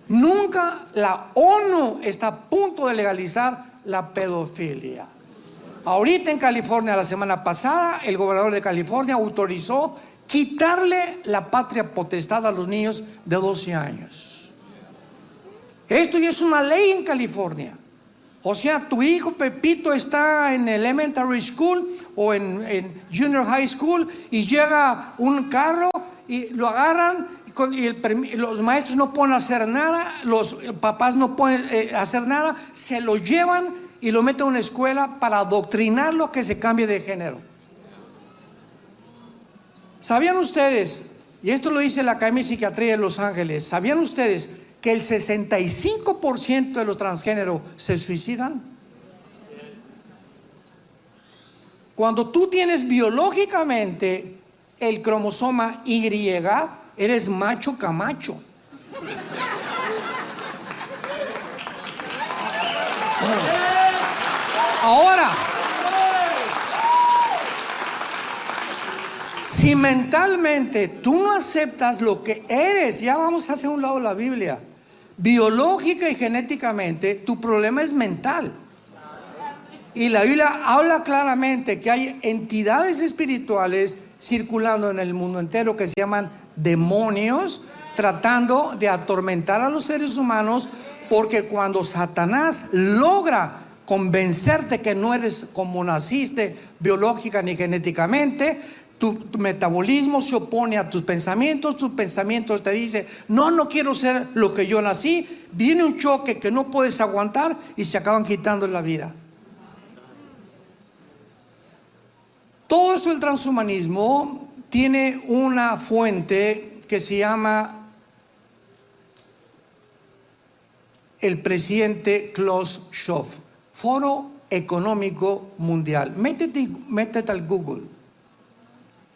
Nunca la ONU está a punto de legalizar la pedofilia. Ahorita en California, la semana pasada, el gobernador de California autorizó quitarle la patria potestad a los niños de 12 años. Esto ya es una ley en California. O sea, tu hijo Pepito está en elementary school o en junior high school y llega un carro y lo agarran y los maestros no pueden hacer nada, los papás no pueden hacer nada, se lo llevan y lo meten a una escuela para adoctrinarlo que se cambie de género. ¿Sabían ustedes, y esto lo dice la Academia de Psiquiatría de Los Ángeles, ¿sabían ustedes que el 65% de los transgéneros se suicidan? Cuando tú tienes biológicamente el cromosoma Y, eres macho camacho. Ahora, si mentalmente tú no aceptas lo que eres, ya vamos a hacer un lado la Biblia, biológica y genéticamente, tu problema es mental. Y la Biblia habla claramente que hay entidades espirituales circulando en el mundo entero que se llaman demonios, tratando de atormentar a los seres humanos, porque cuando Satanás logra convencerte que no eres como naciste biológica ni genéticamente, tu metabolismo se opone a tus pensamientos te dicen: no quiero ser lo que yo nací. Viene un choque que no puedes aguantar y se acaban quitando la vida. Todo esto del transhumanismo tiene una fuente que se llama el presidente Klaus Schwab, Foro Económico Mundial. Métete al Google.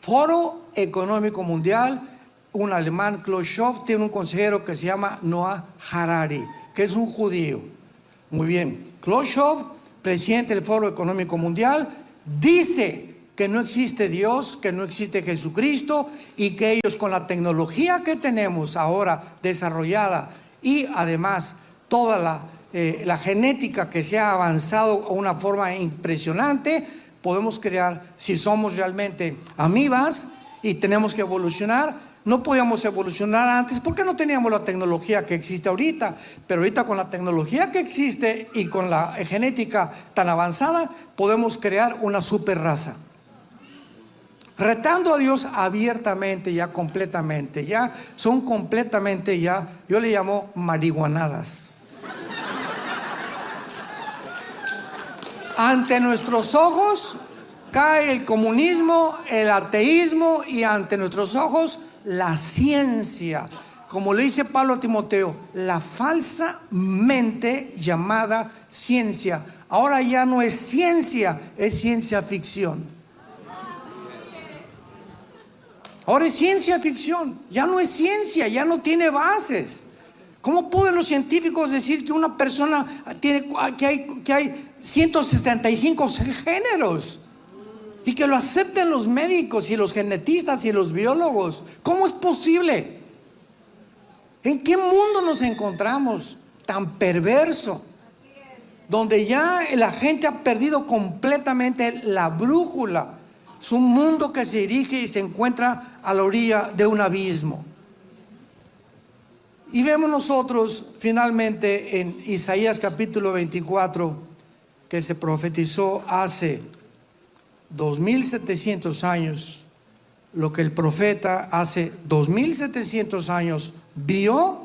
Foro Económico Mundial. Un alemán, Klaus Schwab, tiene un consejero que se llama Noah Harari, que es un judío. Muy bien. Klaus Schwab, presidente del Foro Económico Mundial, dice que no existe Dios, que no existe Jesucristo, y que ellos, con la tecnología que tenemos ahora desarrollada y además toda la genética que se ha avanzado a una forma impresionante, podemos crear, si somos realmente amibas y tenemos que evolucionar. No podíamos evolucionar antes porque no teníamos la tecnología que existe ahorita, pero ahorita con la tecnología que existe y con la genética tan avanzada podemos crear una super raza, retando a Dios abiertamente, ya completamente, ya son completamente, ya yo le llamo marihuanadas. Ante nuestros ojos cae el comunismo, el ateísmo, y ante nuestros ojos la ciencia, como le dice Pablo a Timoteo, la falsamente llamada ciencia. Ahora ya no es ciencia, es ciencia ficción. Ahora es ciencia ficción, ya no es ciencia, ya no tiene bases. ¿Cómo pueden los científicos decir que una persona tiene, que hay 175 géneros? Y que lo acepten los médicos y los genetistas y los biólogos. ¿Cómo es posible? ¿En qué mundo nos encontramos tan perverso? Donde ya la gente ha perdido completamente la brújula. Es un mundo que se dirige y se encuentra a la orilla de un abismo. Y vemos nosotros finalmente en Isaías capítulo 24, que se profetizó hace 2700 años, lo que el profeta hace 2700 años vio,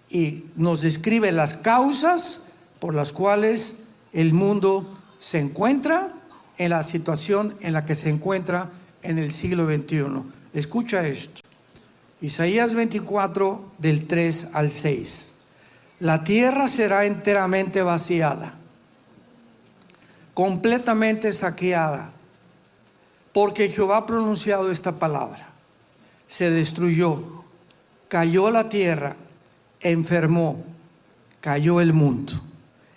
y nos describe las causas por las cuales el mundo se encuentra en la situación en la que se encuentra en el siglo XXI. Escucha esto. Isaías 24, del 3 al 6. La tierra será enteramente vaciada, completamente saqueada, porque Jehová ha pronunciado esta palabra. Se destruyó, cayó la tierra, enfermó, cayó el mundo.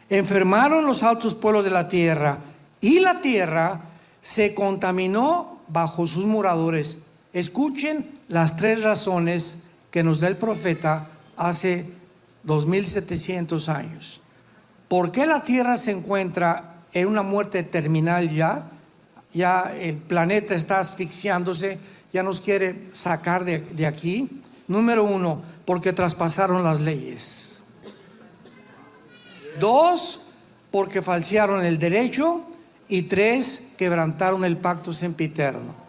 Enfermaron los altos pueblos de la tierra, y la tierra se contaminó bajo sus moradores. Escuchen las tres razones que nos da el profeta hace 2700 años. ¿Por qué la tierra se encuentra en una muerte terminal ya? Ya el planeta está asfixiándose, ya nos quiere sacar de aquí. Número uno, porque traspasaron las leyes. Dos, porque falsearon el derecho. Y tres, quebrantaron el pacto sempiterno.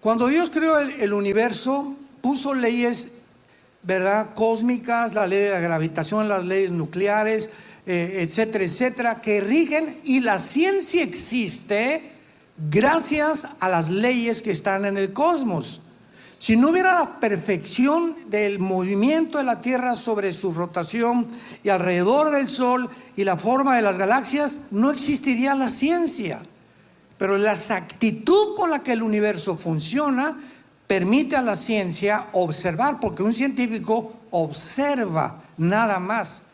Cuando Dios creó el universo, puso leyes, ¿verdad?, cósmicas, la ley de la gravitación, las leyes nucleares, etcétera, etcétera, que rigen, y la ciencia existe gracias a las leyes que están en el cosmos. Si no hubiera la perfección del movimiento de la Tierra sobre su rotación y alrededor del Sol y la forma de las galaxias, no existiría la ciencia. Pero la exactitud con la que el universo funciona permite a la ciencia observar, porque un científico observa nada más,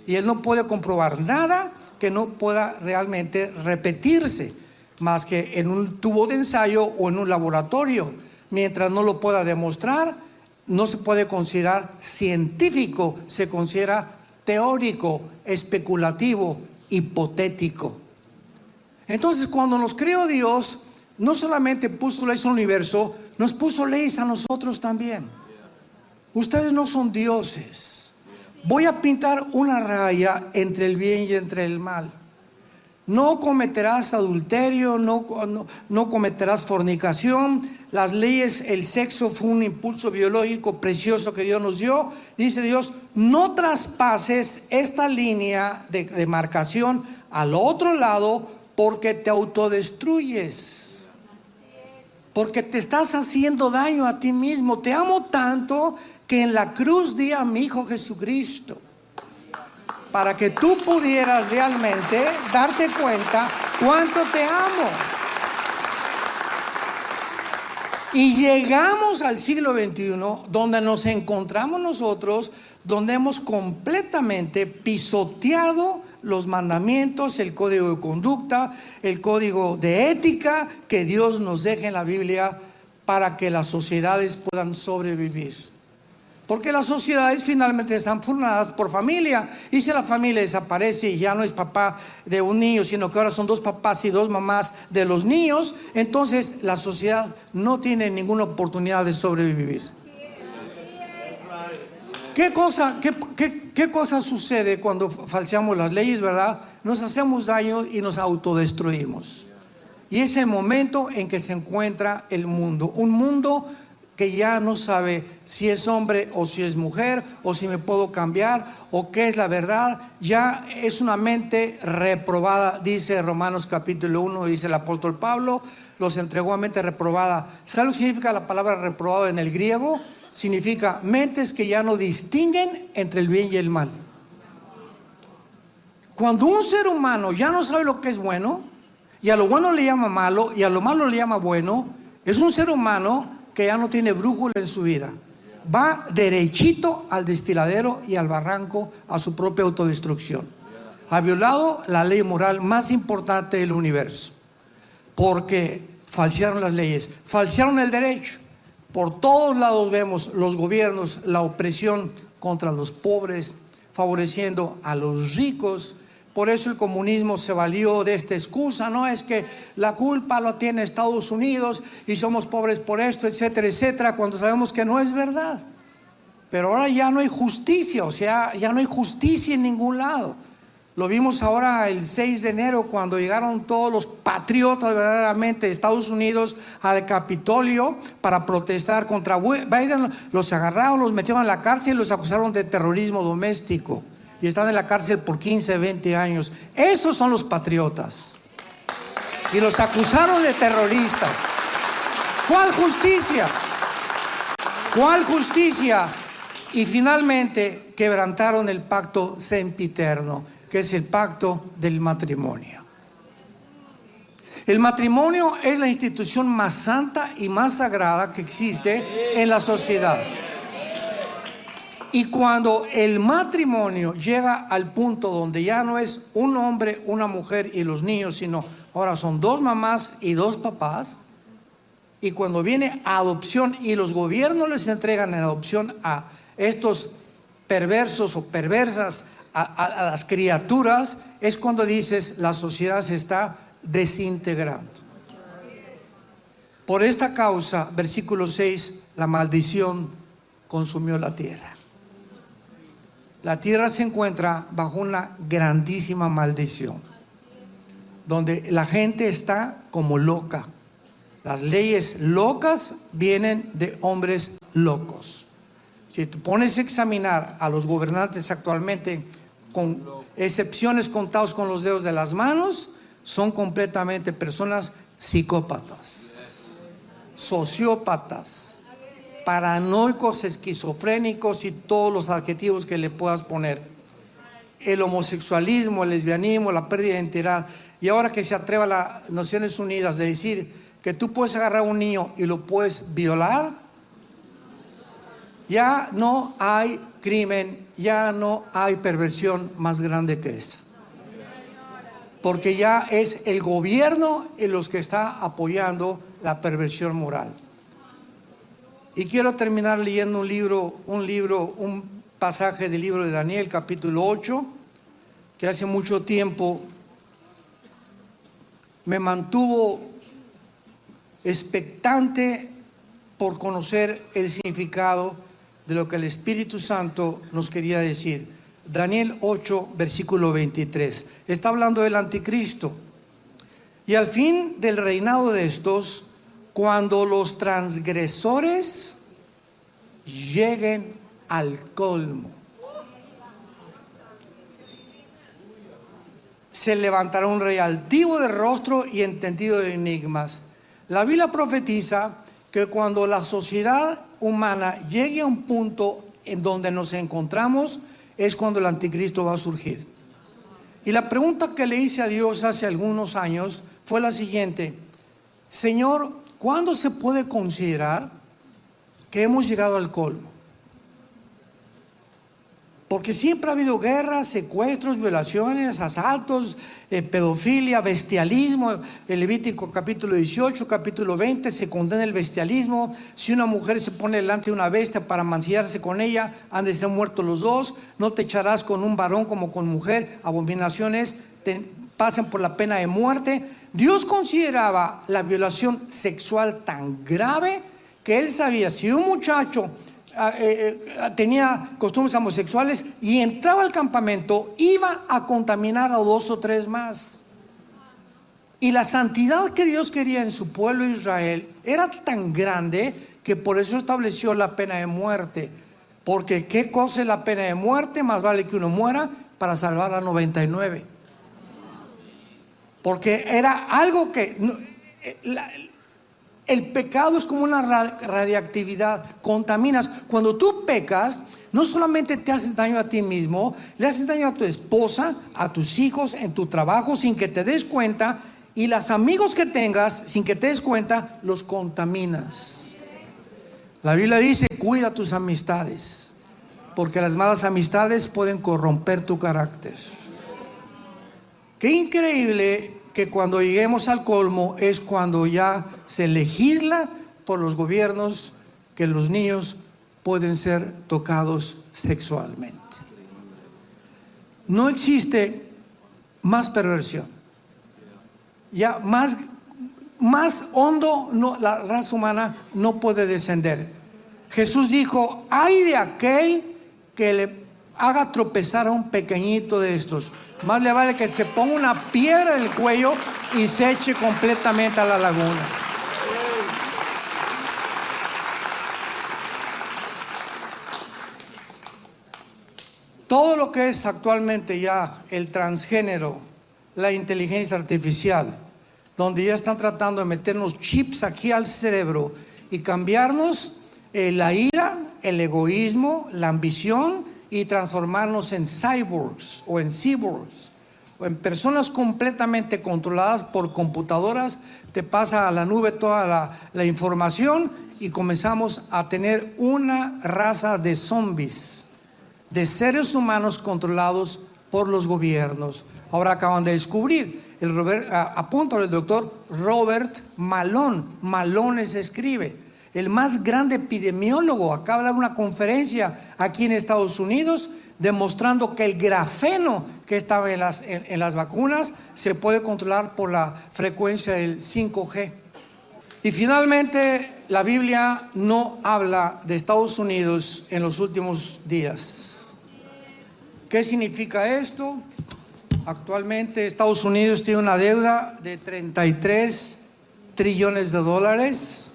y él no puede comprobar nada que no pueda realmente repetirse, más que en un tubo de ensayo o en un laboratorio. Mientras no lo pueda demostrar, no se puede considerar científico, se considera teórico, especulativo, hipotético. Entonces, cuando nos creó Dios, no solamente puso leyes al universo, nos puso leyes a nosotros también. Ustedes no son dioses. Voy a pintar una raya entre el bien y entre el mal. No cometerás adulterio, no cometerás fornicación. Las leyes, el sexo fue un impulso biológico precioso que Dios nos dio. Dice Dios, no traspases esta línea de demarcación al otro lado, porque te autodestruyes. Porque te estás haciendo daño a ti mismo. Te amo tanto que en la cruz di a mi Hijo Jesucristo. para que tú pudieras realmente darte cuenta cuánto te amo. Y llegamos al siglo XXI, donde nos encontramos nosotros, donde hemos completamente pisoteado los mandamientos, el código de conducta, el código de ética que Dios nos deja en la Biblia para que las sociedades puedan sobrevivir. Porque las sociedades finalmente están formadas por familia. Y si la familia desaparece y ya no es papá de un niño, sino que ahora son dos papás y dos mamás de los niños, entonces la sociedad no tiene ninguna oportunidad de sobrevivir. ¿Qué cosa sucede cuando falseamos las leyes, verdad? Nos hacemos daño y nos autodestruimos. Y es el momento en que se encuentra el mundo. Un mundo que ya no sabe si es hombre o si es mujer, o si me puedo cambiar, o qué es la verdad. Ya es una mente reprobada, dice Romanos capítulo 1, dice el apóstol Pablo, los entregó a mente reprobada. ¿Sabe lo que significa la palabra reprobado en el griego? Significa mentes que ya no distinguen entre el bien y el mal. Cuando un ser humano ya no sabe lo que es bueno, y a lo bueno le llama malo, y a lo malo le llama bueno, es un ser humano que ya no tiene brújula en su vida. Va derechito al desfiladero y al barranco, a su propia autodestrucción. Ha violado la ley moral más importante del universo, porque falsearon las leyes, falsearon el derecho. Por todos lados vemos los gobiernos, la opresión contra los pobres, favoreciendo a los ricos. Por eso el comunismo se valió de esta excusa, no es que la culpa la tiene Estados Unidos y somos pobres por esto, etcétera, etcétera, cuando sabemos que no es verdad. Pero ahora ya no hay justicia, o sea, ya no hay justicia en ningún lado. Lo vimos ahora el 6 de enero cuando llegaron todos los patriotas verdaderamente de Estados Unidos al Capitolio para protestar contra Biden. Los agarraron, los metieron en la cárcel y los acusaron de terrorismo doméstico. Y están en la cárcel por 15, 20 años. Esos son los patriotas. Y los acusaron de terroristas. ¿Cuál justicia? ¿Cuál justicia? Y finalmente quebrantaron el pacto sempiterno, que es el pacto del matrimonio. El matrimonio es la institución más santa y más sagrada que existe en la sociedad. Y cuando el matrimonio llega al punto donde ya no es un hombre, una mujer y los niños, sino ahora son dos mamás y dos papás, y cuando viene adopción y los gobiernos les entregan en adopción a estos perversos o perversas, a las criaturas, es cuando dices la sociedad se está desintegrando. Por esta causa, versículo 6, la maldición consumió la tierra. La tierra se encuentra bajo una grandísima maldición, donde la gente está como loca. Las leyes locas vienen de hombres locos. Si te pones a examinar a los gobernantes actualmente, con excepciones contados con los dedos de las manos, son completamente personas psicópatas, sociópatas, paranoicos, esquizofrénicos y todos los adjetivos que le puedas poner. El homosexualismo, el lesbianismo, la pérdida de identidad. Y ahora que se atreva las Naciones Unidas de decir que tú puedes agarrar a un niño y lo puedes violar, ya no hay crimen, ya no hay perversión más grande que esta. Porque ya es el gobierno en los que está apoyando la perversión moral. Y quiero terminar leyendo un pasaje del libro de Daniel, capítulo 8, que hace mucho tiempo me mantuvo expectante por conocer el significado de lo que el Espíritu Santo nos quería decir. Daniel 8, versículo 23. Está hablando del anticristo. Y al fin del reinado de estos, cuando los transgresores lleguen al colmo, se levantará un rey altivo de rostro y entendido de enigmas. La Biblia profetiza que cuando la sociedad humana llegue a un punto en donde nos encontramos, es cuando el anticristo va a surgir. Y la pregunta que le hice a Dios hace algunos años fue la siguiente: Señor, ¿cuándo se puede considerar que hemos llegado al colmo? Porque siempre ha habido guerras, secuestros, violaciones, asaltos, pedofilia, bestialismo. El Levítico capítulo 18, capítulo 20 se condena el bestialismo. Si una mujer se pone delante de una bestia para mancillarse con ella, han de ser muertos los dos. No te echarás con un varón como con mujer. Abominaciones pasan por la pena de muerte. Dios consideraba la violación sexual tan grave que Él sabía, si un muchacho tenía costumbres homosexuales y entraba al campamento, iba a contaminar a 2 o 3 más. Y la santidad que Dios quería en su pueblo Israel era tan grande que por eso estableció la pena de muerte. Porque ¿qué cosa es la pena de muerte? Más vale que uno muera para salvar a 99. Porque era algo que el pecado es como una radiactividad, contaminas. Cuando tú pecas, no solamente te haces daño a ti mismo, le haces daño a tu esposa, a tus hijos, en tu trabajo sin que te des cuenta, y los amigos que tengas sin que te des cuenta, los contaminas. La Biblia dice: cuida tus amistades, porque las malas amistades pueden corromper tu carácter. Qué increíble que cuando lleguemos al colmo es cuando ya se legisla por los gobiernos que los niños pueden ser tocados sexualmente. No existe más perversión. Ya más hondo la raza humana no puede descender. Jesús dijo: ay de aquel que le haga tropezar a un pequeñito de estos. Más le vale que se ponga una piedra en el cuello y se eche completamente a la laguna. Todo lo que es actualmente ya el transgénero, la inteligencia artificial, donde ya están tratando de meternos chips aquí al cerebro y cambiarnos la ira, el egoísmo, la ambición, y transformarnos en cyborgs o en en personas completamente controladas por computadoras. Te pasa a la nube toda la información y comenzamos a tener una raza de zombies, de seres humanos controlados por los gobiernos. Ahora acaban de descubrir, apúntalo, el doctor Robert Malone. Malone se escribe. El más grande epidemiólogo acaba de dar una conferencia aquí en Estados Unidos demostrando que el grafeno que estaba en las vacunas se puede controlar por la frecuencia del 5G. Y finalmente, la Biblia no habla de Estados Unidos en los últimos días. ¿Qué significa esto? Actualmente Estados Unidos tiene una deuda de 33 trillones de dólares.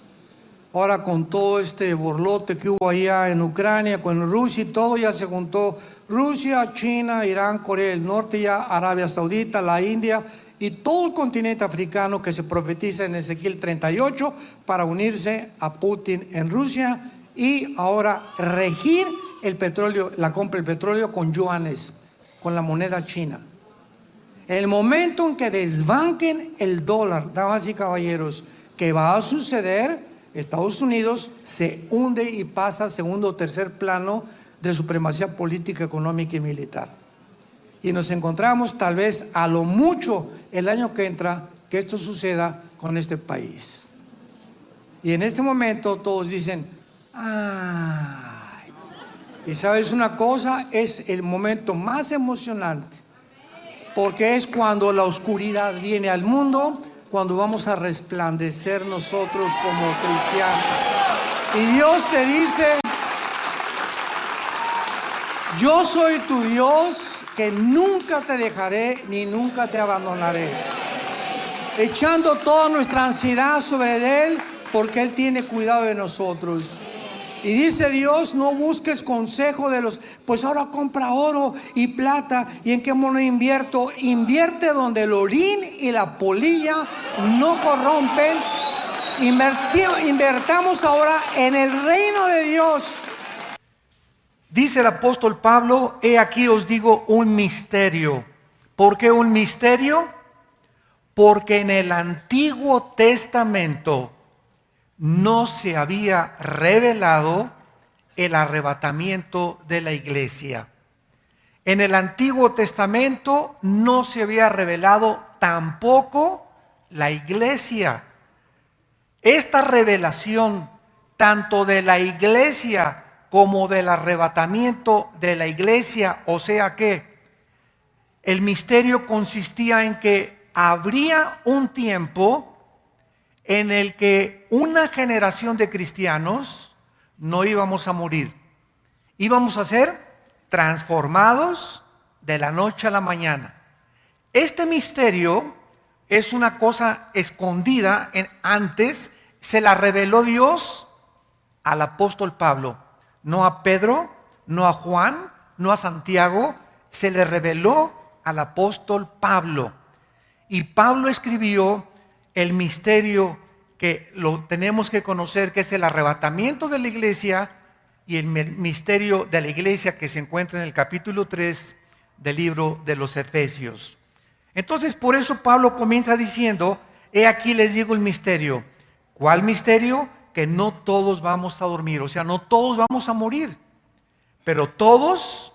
Ahora con todo este borlote que hubo allá en Ucrania, con Rusia y todo, ya se juntó Rusia, China, Irán, Corea del Norte, ya Arabia Saudita, la India y todo el continente africano que se profetiza en Ezequiel 38 para unirse a Putin en Rusia y ahora regir el petróleo, la compra del petróleo con yuanes, con la moneda china. En el momento en que desbanquen el dólar, damas y caballeros, ¿qué va a suceder? Estados Unidos se hunde y pasa a segundo o tercer plano de supremacía política, económica y militar. Y nos encontramos tal vez a lo mucho el año que entra que esto suceda con este país. Y en este momento todos dicen: ¡ay! Y sabes una cosa, es el momento más emocionante, porque es cuando la oscuridad viene al mundo, cuando vamos a resplandecer nosotros como cristianos. Y Dios te dice: yo soy tu Dios, que nunca te dejaré ni nunca te abandonaré. Echando toda nuestra ansiedad sobre Él, porque Él tiene cuidado de nosotros. Y dice Dios: no busques consejo de los, pues ahora compra oro y plata, ¿y en qué mono invierto? Invierte donde el orín y la polilla no corrompen. Invertamos ahora en el reino de Dios. Dice el apóstol Pablo: he aquí os digo un misterio. ¿Por qué un misterio? Porque en el Antiguo Testamento no se había revelado el arrebatamiento de la iglesia. En el Antiguo Testamento no se había revelado tampoco la iglesia. Esta revelación, tanto de la iglesia como del arrebatamiento de la iglesia, o sea que el misterio consistía en que habría un tiempo en el que una generación de cristianos no íbamos a morir. Íbamos a ser transformados de la noche a la mañana. Este misterio es una cosa escondida. Antes se la reveló Dios al apóstol Pablo, no a Pedro, no a Juan, no a Santiago. Se le reveló al apóstol Pablo. Y Pablo escribió el misterio que lo tenemos que conocer, que es el arrebatamiento de la iglesia, y el misterio de la iglesia que se encuentra en el capítulo 3 del libro de los Efesios. Entonces, por eso Pablo comienza diciendo: he aquí les digo el misterio. ¿Cuál misterio? Que no todos vamos a dormir, o sea, no todos vamos a morir, pero todos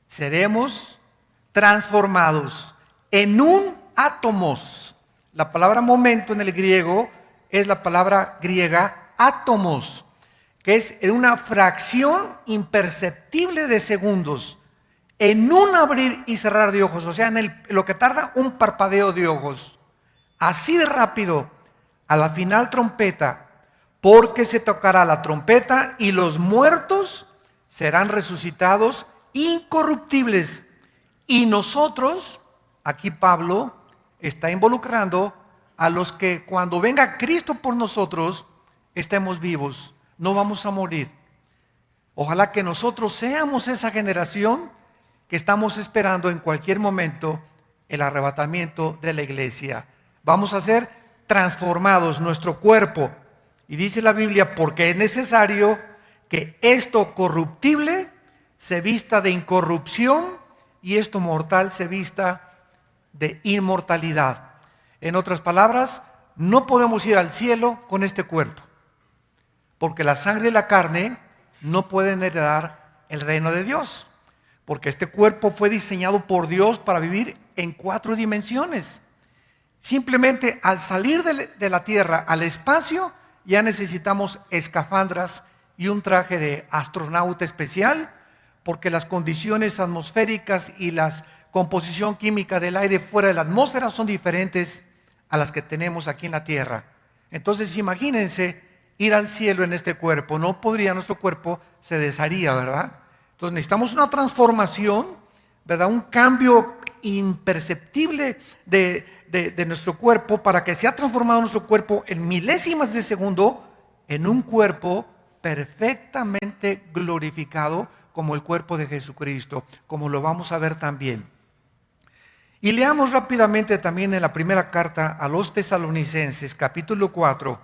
seremos transformados en un átomos. La palabra momento en el griego es la palabra griega átomos, que es en una fracción imperceptible de segundos, en un abrir y cerrar de ojos, o sea, en lo que tarda un parpadeo de ojos. Así de rápido, a la final trompeta, porque se tocará la trompeta y los muertos serán resucitados incorruptibles. Y nosotros, aquí Pablo está involucrando a los que cuando venga Cristo por nosotros estemos vivos, no vamos a morir. Ojalá que nosotros seamos esa generación que estamos esperando en cualquier momento el arrebatamiento de la iglesia. Vamos a ser transformados, nuestro cuerpo. Y dice la Biblia: porque es necesario que esto corruptible se vista de incorrupción y esto mortal se vista de inmortalidad. En otras palabras, no podemos ir al cielo con este cuerpo, porque la sangre y la carne no pueden heredar el reino de Dios, porque este cuerpo fue diseñado por Dios para vivir en 4 dimensiones. Simplemente al salir de la tierra al espacio, ya necesitamos escafandras y un traje de astronauta especial, porque las condiciones atmosféricas y la composición química del aire fuera de la atmósfera son diferentes a las que tenemos aquí en la tierra. Entonces imagínense ir al cielo en este cuerpo. No podría, nuestro cuerpo se desharía, ¿verdad? Entonces necesitamos una transformación, ¿verdad? Un cambio imperceptible de nuestro cuerpo, para que sea transformado nuestro cuerpo en milésimas de segundo en un cuerpo perfectamente glorificado, como el cuerpo de Jesucristo, como lo vamos a ver también. Y leamos rápidamente también en la primera carta a los Tesalonicenses, capítulo 4.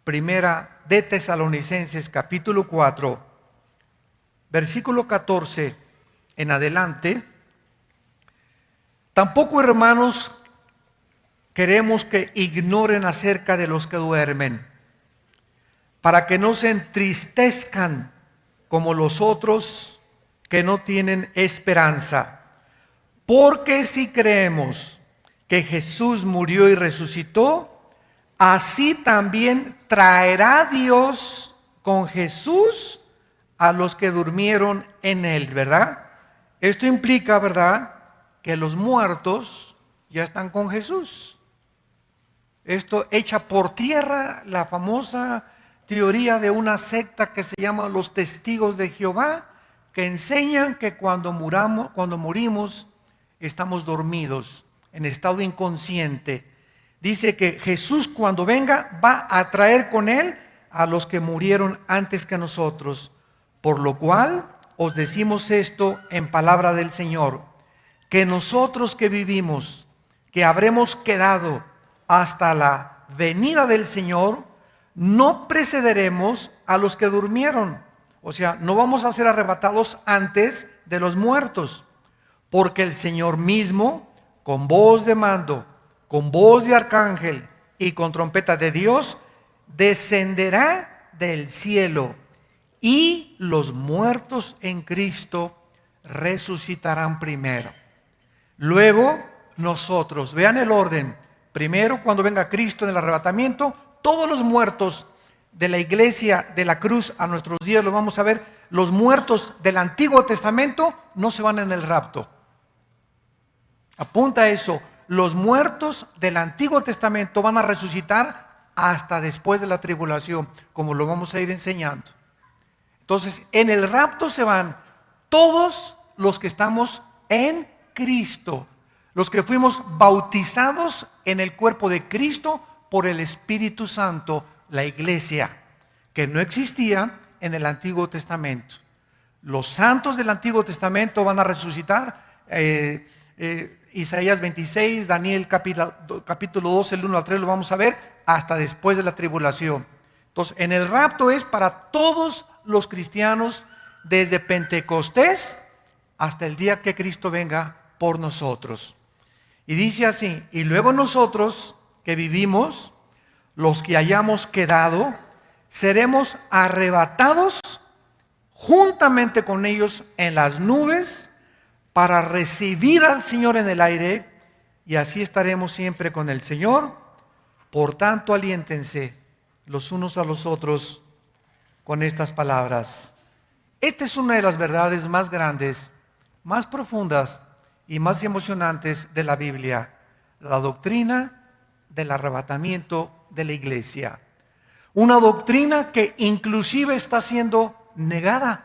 Primera de Tesalonicenses, capítulo 4, versículo 14 en adelante. Tampoco, hermanos, queremos que ignoren acerca de los que duermen, para que no se entristezcan como los otros que no tienen esperanza. Porque si creemos que Jesús murió y resucitó, así también traerá Dios con Jesús a los que durmieron en él, ¿verdad? Esto implica, ¿verdad?, que los muertos ya están con Jesús. Esto echa por tierra la famosa teoría de una secta que se llama los Testigos de Jehová, que enseñan que cuando morimos estamos dormidos, en estado inconsciente. Dice que Jesús, cuando venga, va a traer con él a los que murieron antes que nosotros. Por lo cual os decimos esto en palabra del Señor, que nosotros que vivimos, que habremos quedado hasta la venida del Señor, no precederemos a los que durmieron. O sea, no vamos a ser arrebatados antes de los muertos, porque el Señor mismo, con voz de mando, con voz de arcángel y con trompeta de Dios, descenderá del cielo, y los muertos en Cristo resucitarán primero. Luego nosotros, vean el orden, primero cuando venga Cristo en el arrebatamiento, todos los muertos de la iglesia de la cruz a nuestros días, lo vamos a ver, los muertos del Antiguo Testamento no se van en el rapto. Apunta eso, los muertos del Antiguo Testamento van a resucitar hasta después de la tribulación, como lo vamos a ir enseñando. Entonces, en el rapto se van todos los que estamos en Cristo, los que fuimos bautizados en el cuerpo de Cristo por el Espíritu Santo, la iglesia, que no existía en el Antiguo Testamento. Los santos del Antiguo Testamento van a resucitar, Isaías 26, Daniel capítulo 12, el 1 al 3 lo vamos a ver, hasta después de la tribulación. Entonces, en el rapto es para todos los cristianos desde Pentecostés hasta el día que Cristo venga por nosotros. Y dice así, y luego nosotros que vivimos, los que hayamos quedado, seremos arrebatados juntamente con ellos en las nubes para recibir al Señor en el aire, y así estaremos siempre con el Señor. Por tanto, aliéntense los unos a los otros con estas palabras. Esta es una de las verdades más grandes, más profundas y más emocionantes de la Biblia, la doctrina del arrebatamiento de la iglesia. Una doctrina que inclusive está siendo negada.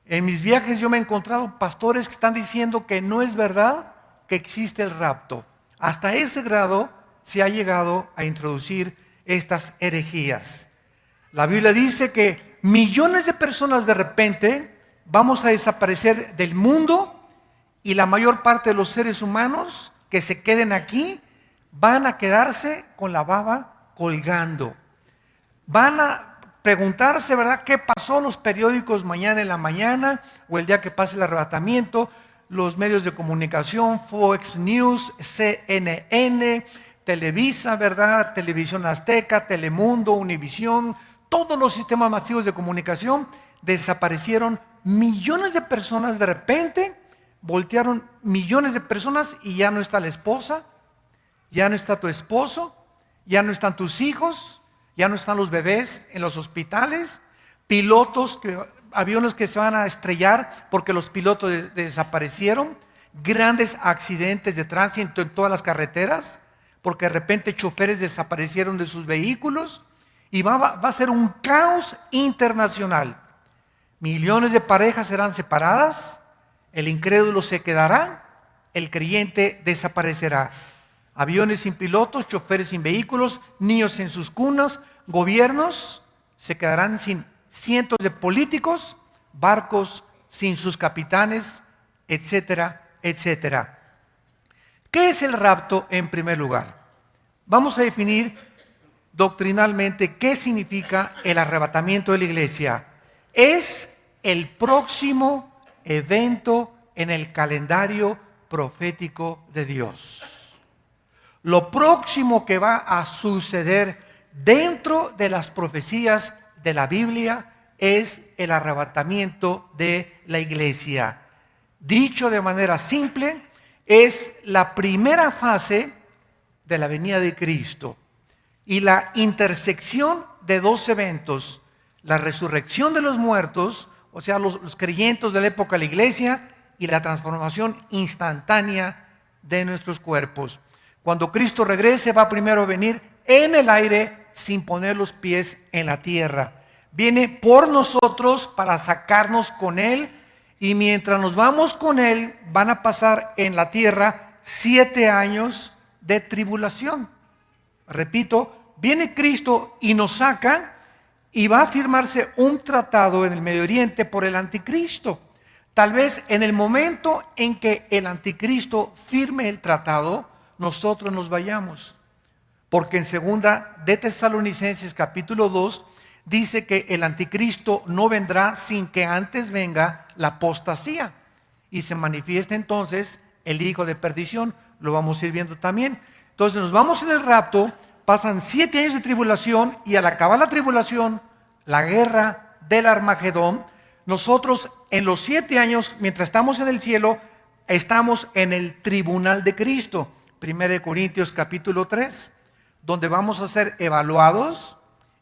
En mis viajes yo me he encontrado pastores que están diciendo que no es verdad que existe el rapto. Hasta ese grado se ha llegado a introducir estas herejías. La Biblia dice que millones de personas de repente vamos a desaparecer del mundo, y la mayor parte de los seres humanos que se queden aquí van a quedarse con la baba colgando. Van a preguntarse, ¿verdad?, qué pasó. Los periódicos mañana en la mañana o el día que pase el arrebatamiento, los medios de comunicación, Fox News, CNN, Televisa, ¿verdad?, Televisión Azteca, Telemundo, Univisión, todos los sistemas masivos de comunicación, desaparecieron millones de personas de repente, voltearon millones de personas y ya no está la esposa, ya no está tu esposo, ya no están tus hijos, ya no están los bebés en los hospitales, aviones que se van a estrellar porque los pilotos desaparecieron, grandes accidentes de tránsito en todas las carreteras, porque de repente choferes desaparecieron de sus vehículos, y va a ser un caos internacional. Millones de parejas serán separadas, el incrédulo se quedará, el creyente desaparecerá. Aviones sin pilotos, choferes sin vehículos, niños en sus cunas, gobiernos se quedarán sin cientos de políticos, barcos sin sus capitanes, etcétera, etcétera. ¿Qué es el rapto en primer lugar? Vamos a definir doctrinalmente qué significa el arrebatamiento de la iglesia. Es el próximo evento en el calendario profético de Dios. Lo próximo que va a suceder dentro de las profecías de la Biblia es el arrebatamiento de la iglesia. Dicho de manera simple, es la primera fase de la venida de Cristo y la intersección de dos eventos: la resurrección de los muertos, o sea, los creyentes de la época de la iglesia, y la transformación instantánea de nuestros cuerpos. Cuando Cristo regrese, va primero a venir en el aire sin poner los pies en la tierra. Viene por nosotros para sacarnos con Él, y mientras nos vamos con Él, van a pasar en la tierra 7 años de tribulación. Repito, viene Cristo y nos saca, y va a firmarse un tratado en el Medio Oriente por el anticristo. Tal vez en el momento en que el anticristo firme el tratado, nosotros nos vayamos. Porque en segunda de Tesalonicenses capítulo 2 dice que el anticristo no vendrá sin que antes venga la apostasía y se manifieste entonces el hijo de perdición. Lo vamos a ir viendo también. Entonces nos vamos en el rapto, pasan 7 años de tribulación y al acabar la tribulación, la guerra del Armagedón, nosotros en los 7 años, mientras estamos en el cielo, estamos en el tribunal de Cristo. 1 Corintios capítulo 3, donde vamos a ser evaluados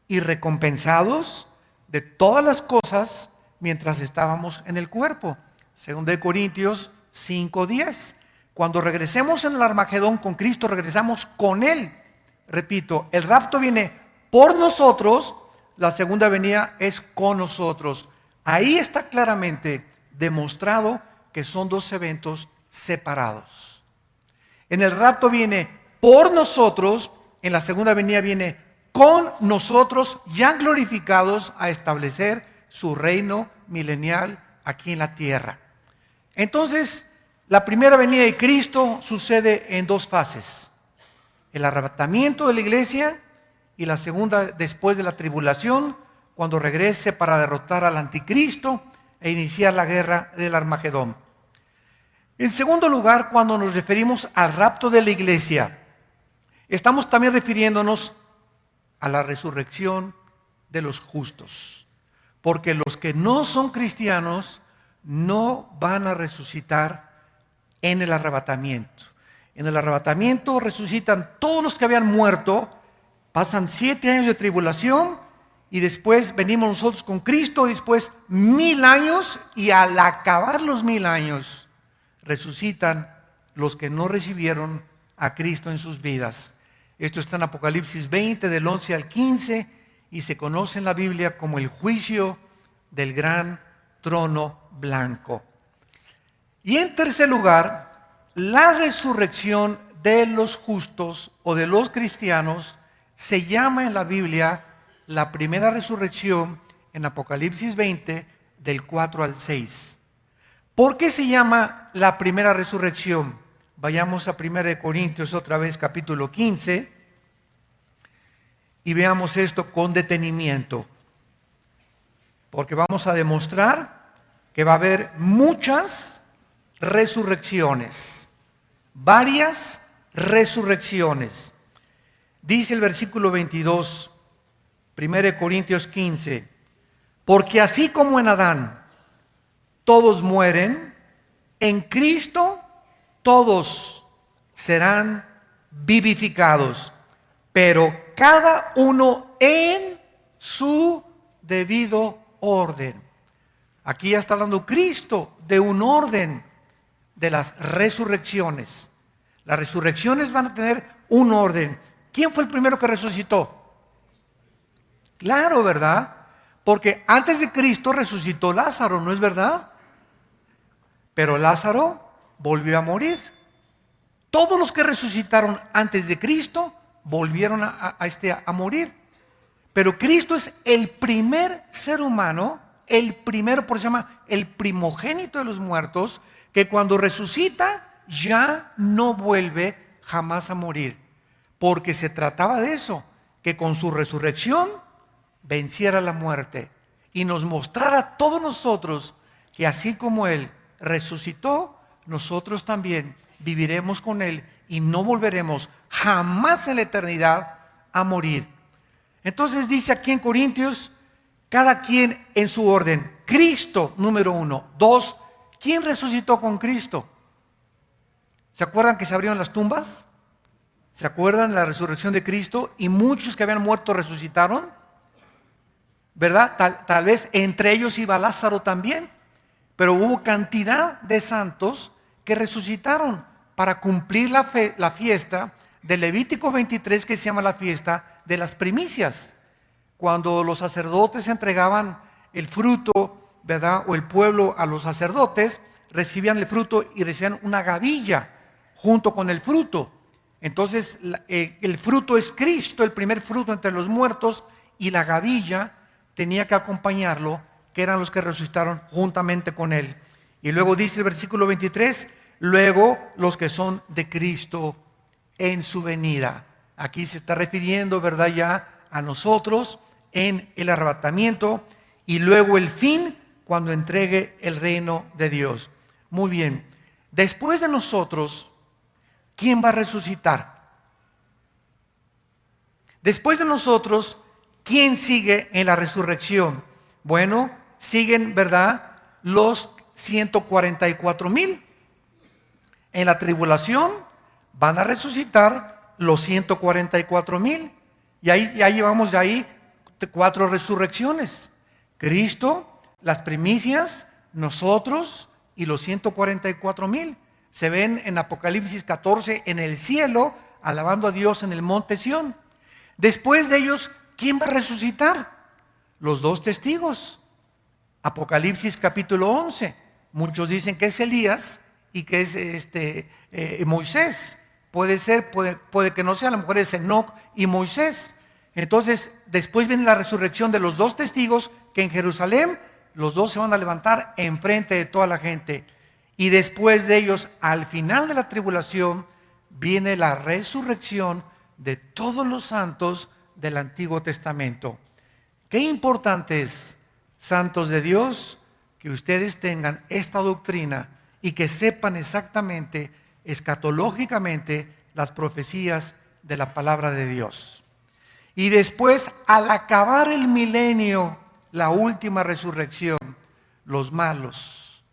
y recompensados de todas las cosas mientras estábamos en el cuerpo. 2 Corintios 5:10. Cuando regresemos en el Armagedón con Cristo, regresamos con Él. Repito, el rapto viene por nosotros, la segunda venida es con nosotros. Ahí está claramente demostrado que son 2 eventos separados. En el rapto viene por nosotros, en la segunda venida viene con nosotros, ya glorificados a establecer su reino milenial aquí en la tierra. Entonces, la primera venida de Cristo sucede en 2 fases. El arrebatamiento de la iglesia y la segunda después de la tribulación, cuando regrese para derrotar al anticristo e iniciar la guerra del Armagedón. En segundo lugar, cuando nos referimos al rapto de la iglesia, estamos también refiriéndonos a la resurrección de los justos. Porque los que no son cristianos no van a resucitar en el arrebatamiento. En el arrebatamiento resucitan todos los que habían muerto, pasan 7 años de tribulación y después venimos nosotros con Cristo, y después 1000 años, y al acabar los 1000 años resucitan los que no recibieron a Cristo en sus vidas. Esto está en Apocalipsis 20 del 11 al 15 y se conoce en la Biblia como el juicio del gran trono blanco. Y en tercer lugar, la resurrección de los justos o de los cristianos se llama en la Biblia la primera resurrección en Apocalipsis 20 del 4 al 6. ¿Por qué se llama la primera resurrección? Vayamos a 1 Corintios otra vez, capítulo 15, y veamos esto con detenimiento. Porque vamos a demostrar que va a haber muchas resurrecciones, varias resurrecciones. Dice el versículo 22, 1 Corintios 15, porque así como en Adán todos mueren, en Cristo todos serán vivificados, pero cada uno en su debido orden. Aquí ya está hablando Cristo de un orden de las resurrecciones. Las resurrecciones van a tener un orden. ¿Quién fue el primero que resucitó? Claro, ¿verdad? Porque antes de Cristo resucitó Lázaro, ¿no es verdad? Pero Lázaro volvió a morir. Todos los que resucitaron antes de Cristo volvieron a morir. Pero Cristo es el primer ser humano, el primero, por eso se llama el primogénito de los muertos, que cuando resucita ya no vuelve jamás a morir. Porque se trataba de eso, que con su resurrección venciera la muerte y nos mostrara a todos nosotros que así como Él resucitó, nosotros también viviremos con Él y no volveremos jamás en la eternidad a morir. Entonces dice aquí en Corintios, cada quien en su orden. Cristo, número 1. 2, ¿quién resucitó con Cristo? ¿Se acuerdan que se abrieron las tumbas? ¿Se acuerdan de la resurrección de Cristo? Y muchos que habían muerto resucitaron, ¿verdad? Tal vez entre ellos iba Lázaro también, pero hubo cantidad de santos que resucitaron para cumplir la fiesta de Levítico 23, que se llama la fiesta de las primicias. Cuando los sacerdotes entregaban el fruto, ¿verdad? O el pueblo a los sacerdotes, recibían el fruto y recibían una gavilla junto con el fruto. Entonces el fruto es Cristo, el primer fruto entre los muertos, y la gavilla tenía que acompañarlo, que eran los que resucitaron juntamente con Él. Y luego dice el versículo 23, luego los que son de Cristo en su venida. Aquí se está refiriendo, ¿verdad?, ya a nosotros en el arrebatamiento y luego el fin cuando entregue el reino de Dios. Muy bien, después de nosotros, ¿quién va a resucitar? Después de nosotros, ¿quién sigue en la resurrección? Bueno, siguen, ¿verdad?, los 144,000. En la tribulación van a resucitar los 144,000. Y ahí ya llevamos 4 resurrecciones. Cristo, las primicias, nosotros y los 144,000. Se ven en Apocalipsis 14 en el cielo, alabando a Dios en el monte Sión. Después de ellos, ¿quién va a resucitar? Los 2 testigos. Apocalipsis capítulo 11. Muchos dicen que es Elías y que es Moisés. Puede ser, puede que no sea, a lo mejor es Enoc y Moisés. Entonces, después viene la resurrección de los 2 testigos, que en Jerusalén los 2 se van a levantar enfrente de toda la gente. Y después de ellos, al final de la tribulación, viene la resurrección de todos los santos del Antiguo Testamento. Qué importante es, santos de Dios, que ustedes tengan esta doctrina y que sepan exactamente, escatológicamente, las profecías de la palabra de Dios. Y después, al acabar el milenio, la última resurrección, los malos,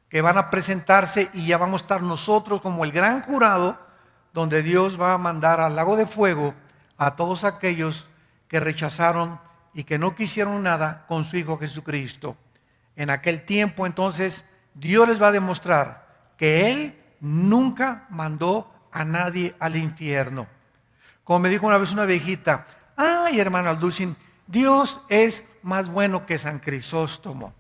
que van a presentarse y ya vamos a estar nosotros como el gran jurado, donde Dios va a mandar al lago de fuego a todos aquellos que rechazaron y que no quisieron nada con su Hijo Jesucristo. En aquel tiempo, entonces, Dios les va a demostrar que Él nunca mandó a nadie al infierno. Como me dijo una vez una viejita: ay, hermano Alducin, Dios es más bueno que San Crisóstomo.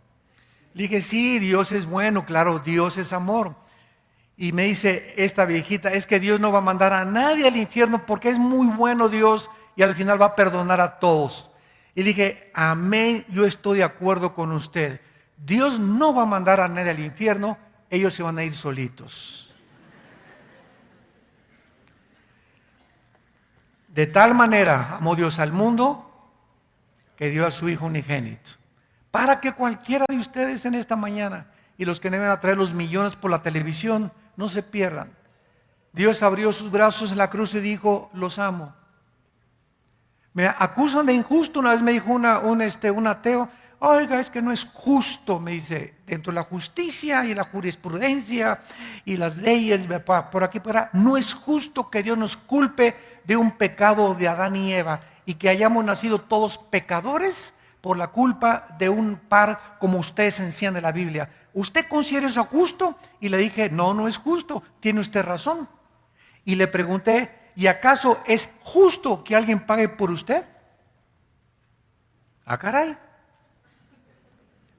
Le dije: sí, Dios es bueno, claro, Dios es amor. Y me dice esta viejita: es que Dios no va a mandar a nadie al infierno porque es muy bueno Dios y al final va a perdonar a todos. Y le dije: amén, yo estoy de acuerdo con usted. Dios no va a mandar a nadie al infierno, ellos se van a ir solitos. De tal manera amó Dios al mundo que dio a su Hijo unigénito, para que cualquiera de ustedes en esta mañana y los que deben a traer los millones por la televisión no se pierdan. Dios abrió sus brazos en la cruz y dijo: los amo. Me acusan de injusto. Una vez me dijo un ateo: oiga, es que no es justo, me dice, dentro de la justicia y la jurisprudencia y las leyes por aquí por allá, no es justo que Dios nos culpe de un pecado de Adán y Eva y que hayamos nacido todos pecadores por la culpa de un par como ustedes enseñan de la Biblia. ¿Usted considera eso justo? Y le dije: no, no es justo, tiene usted razón. Y le pregunté: ¿y acaso es justo que alguien pague por usted? Ah, caray.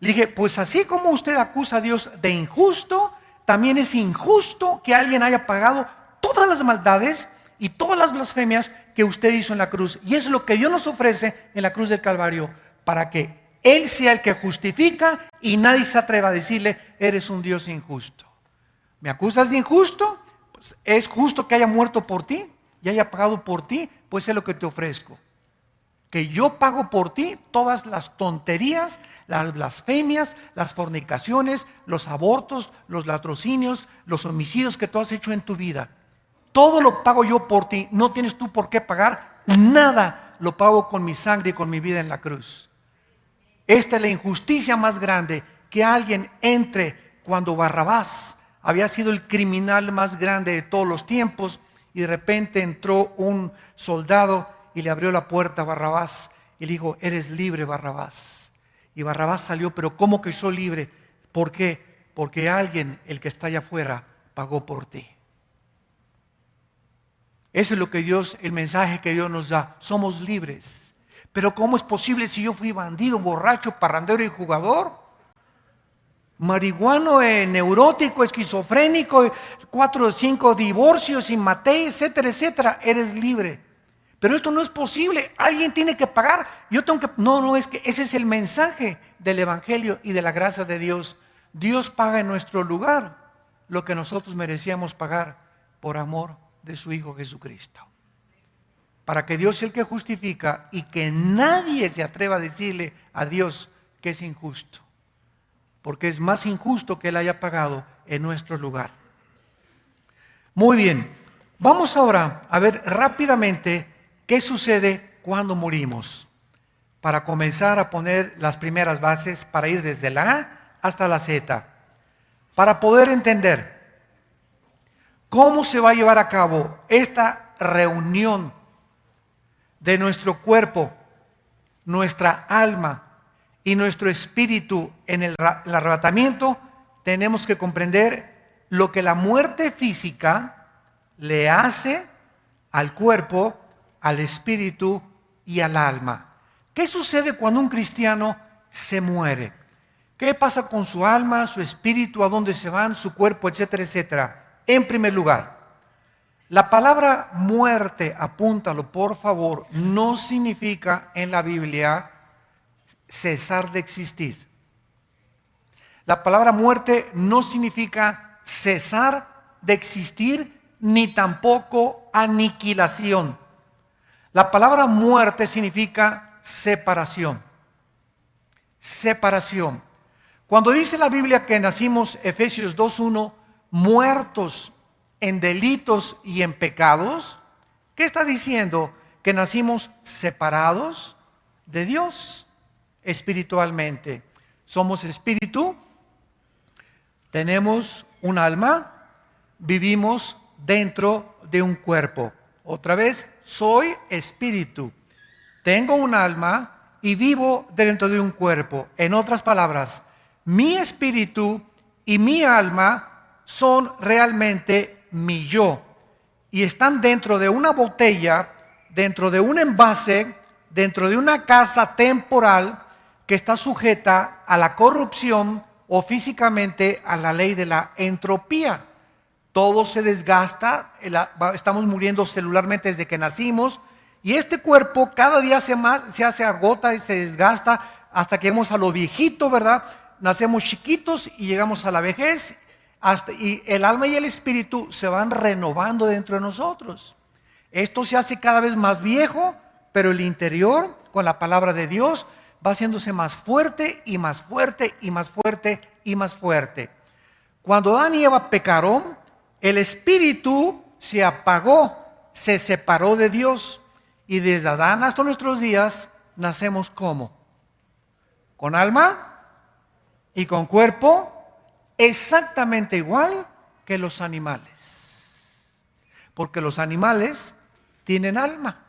Le dije: pues así como usted acusa a Dios de injusto, también es injusto que alguien haya pagado todas las maldades y todas las blasfemias que usted hizo en la cruz. Y es lo que Dios nos ofrece en la cruz del Calvario, para que Él sea el que justifica y nadie se atreva a decirle: eres un Dios injusto. ¿Me acusas de injusto? Pues es justo que haya muerto por ti y haya pagado por ti, pues es lo que te ofrezco. Que yo pago por ti todas las tonterías, las blasfemias, las fornicaciones, los abortos, los latrocinios, los homicidios que tú has hecho en tu vida. Todo lo pago yo por ti, no tienes tú por qué pagar nada, lo pago con mi sangre y con mi vida en la cruz. Esta es la injusticia más grande, que alguien entre cuando Barrabás había sido el criminal más grande de todos los tiempos, y de repente entró un soldado y le abrió la puerta a Barrabás y le dijo: eres libre, Barrabás. Y Barrabás salió. Pero ¿cómo que soy libre? ¿Por qué? Porque alguien, el que está allá afuera, pagó por ti. Eso es lo que Dios, el mensaje que Dios nos da. Somos libres. Pero ¿cómo es posible si yo fui bandido, borracho, parrandero y jugador? Marihuano, neurótico, esquizofrénico, 4 o 5 divorcios y maté, etcétera, etcétera. Eres libre. Pero esto no es posible. Alguien tiene que pagar. Yo tengo que... No, es que ese es el mensaje del Evangelio y de la gracia de Dios. Dios paga en nuestro lugar lo que nosotros merecíamos pagar por amor de su Hijo Jesucristo. para que Dios sea el que justifica y que nadie se atreva a decirle a Dios que es injusto, porque es más injusto que Él haya pagado en nuestro lugar. Muy bien, vamos ahora a ver rápidamente qué sucede cuando morimos, para comenzar a poner las primeras bases para ir desde la A hasta la Z, para poder entender cómo se va a llevar a cabo esta reunión de nuestro cuerpo, nuestra alma y nuestro espíritu en el arrebatamiento. Tenemos que comprender lo que la muerte física le hace al cuerpo, al espíritu y al alma. ¿Qué sucede cuando un cristiano se muere? ¿Qué pasa con su alma, su espíritu, a dónde se van, su cuerpo, etcétera, etcétera? En primer lugar, la palabra muerte, apúntalo por favor, no significa en la Biblia cesar de existir. La palabra muerte no significa cesar de existir ni tampoco aniquilación. La palabra muerte significa separación. Separación. Cuando dice la Biblia que nacimos, Efesios 2:1, muertos en delitos y en pecados, ¿qué está diciendo? Que nacimos separados de Dios espiritualmente. Somos espíritu, tenemos un alma, vivimos dentro de un cuerpo. Otra vez, soy espíritu, tengo un alma y vivo dentro de un cuerpo. En otras palabras, mi espíritu y mi alma son realmente mi yo y están dentro de una botella, dentro de un envase, dentro de una casa temporal que está sujeta a la corrupción o físicamente a la ley de la entropía. Todo se desgasta, estamos muriendo celularmente desde que nacimos y este cuerpo cada día se agota y se desgasta hasta que llegamos a lo viejito, ¿verdad? Nacemos chiquitos y llegamos a la vejez y el alma y el espíritu se van renovando dentro de nosotros. Esto se hace cada vez más viejo, pero el interior, con la palabra de Dios, va haciéndose más fuerte y más fuerte y más fuerte y más fuerte. Cuando Adán y Eva pecaron, el espíritu se apagó, se separó de Dios. Y desde Adán hasta nuestros días nacemos ¿cómo? Con alma y con cuerpo, exactamente igual que los animales. Porque los animales tienen alma.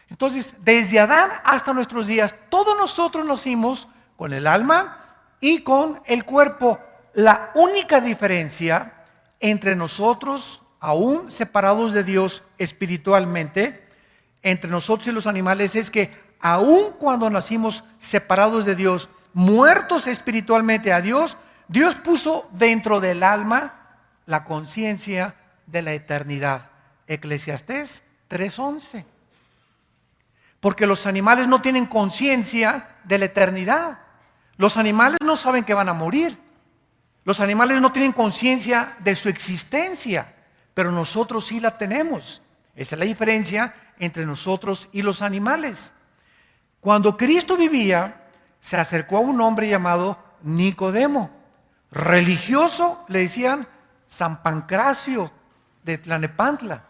Entonces, desde Adán hasta nuestros días, todos nosotros nacimos con el alma y con el cuerpo. La única diferencia entre nosotros, aún separados de Dios espiritualmente, entre nosotros y los animales, es que aún cuando nacimos separados de Dios, muertos espiritualmente a Dios, Dios puso dentro del alma la conciencia de la eternidad. Eclesiastés 3:11. Porque los animales no tienen conciencia de la eternidad. Los animales no saben que van a morir. Los animales no tienen conciencia de su existencia, pero nosotros sí la tenemos. Esa es la diferencia entre nosotros y los animales. Cuando Cristo vivía, se acercó a un hombre llamado Nicodemo. Religioso, le decían San Pancracio de Tlalnepantla.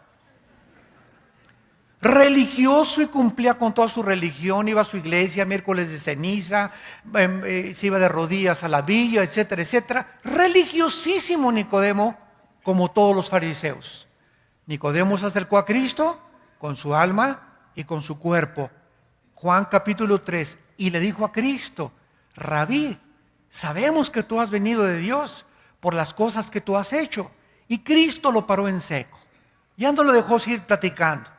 Religioso y cumplía con toda su religión, iba a su iglesia miércoles de ceniza, se iba de rodillas a la villa, etcétera, etcétera. Religiosísimo Nicodemo, como todos los fariseos. Nicodemo se acercó a Cristo con su alma y con su cuerpo. Juan capítulo 3, y le dijo a Cristo: Rabí, sabemos que tú has venido de Dios por las cosas que tú has hecho. Y Cristo lo paró en seco. Ya no lo dejó seguir platicando.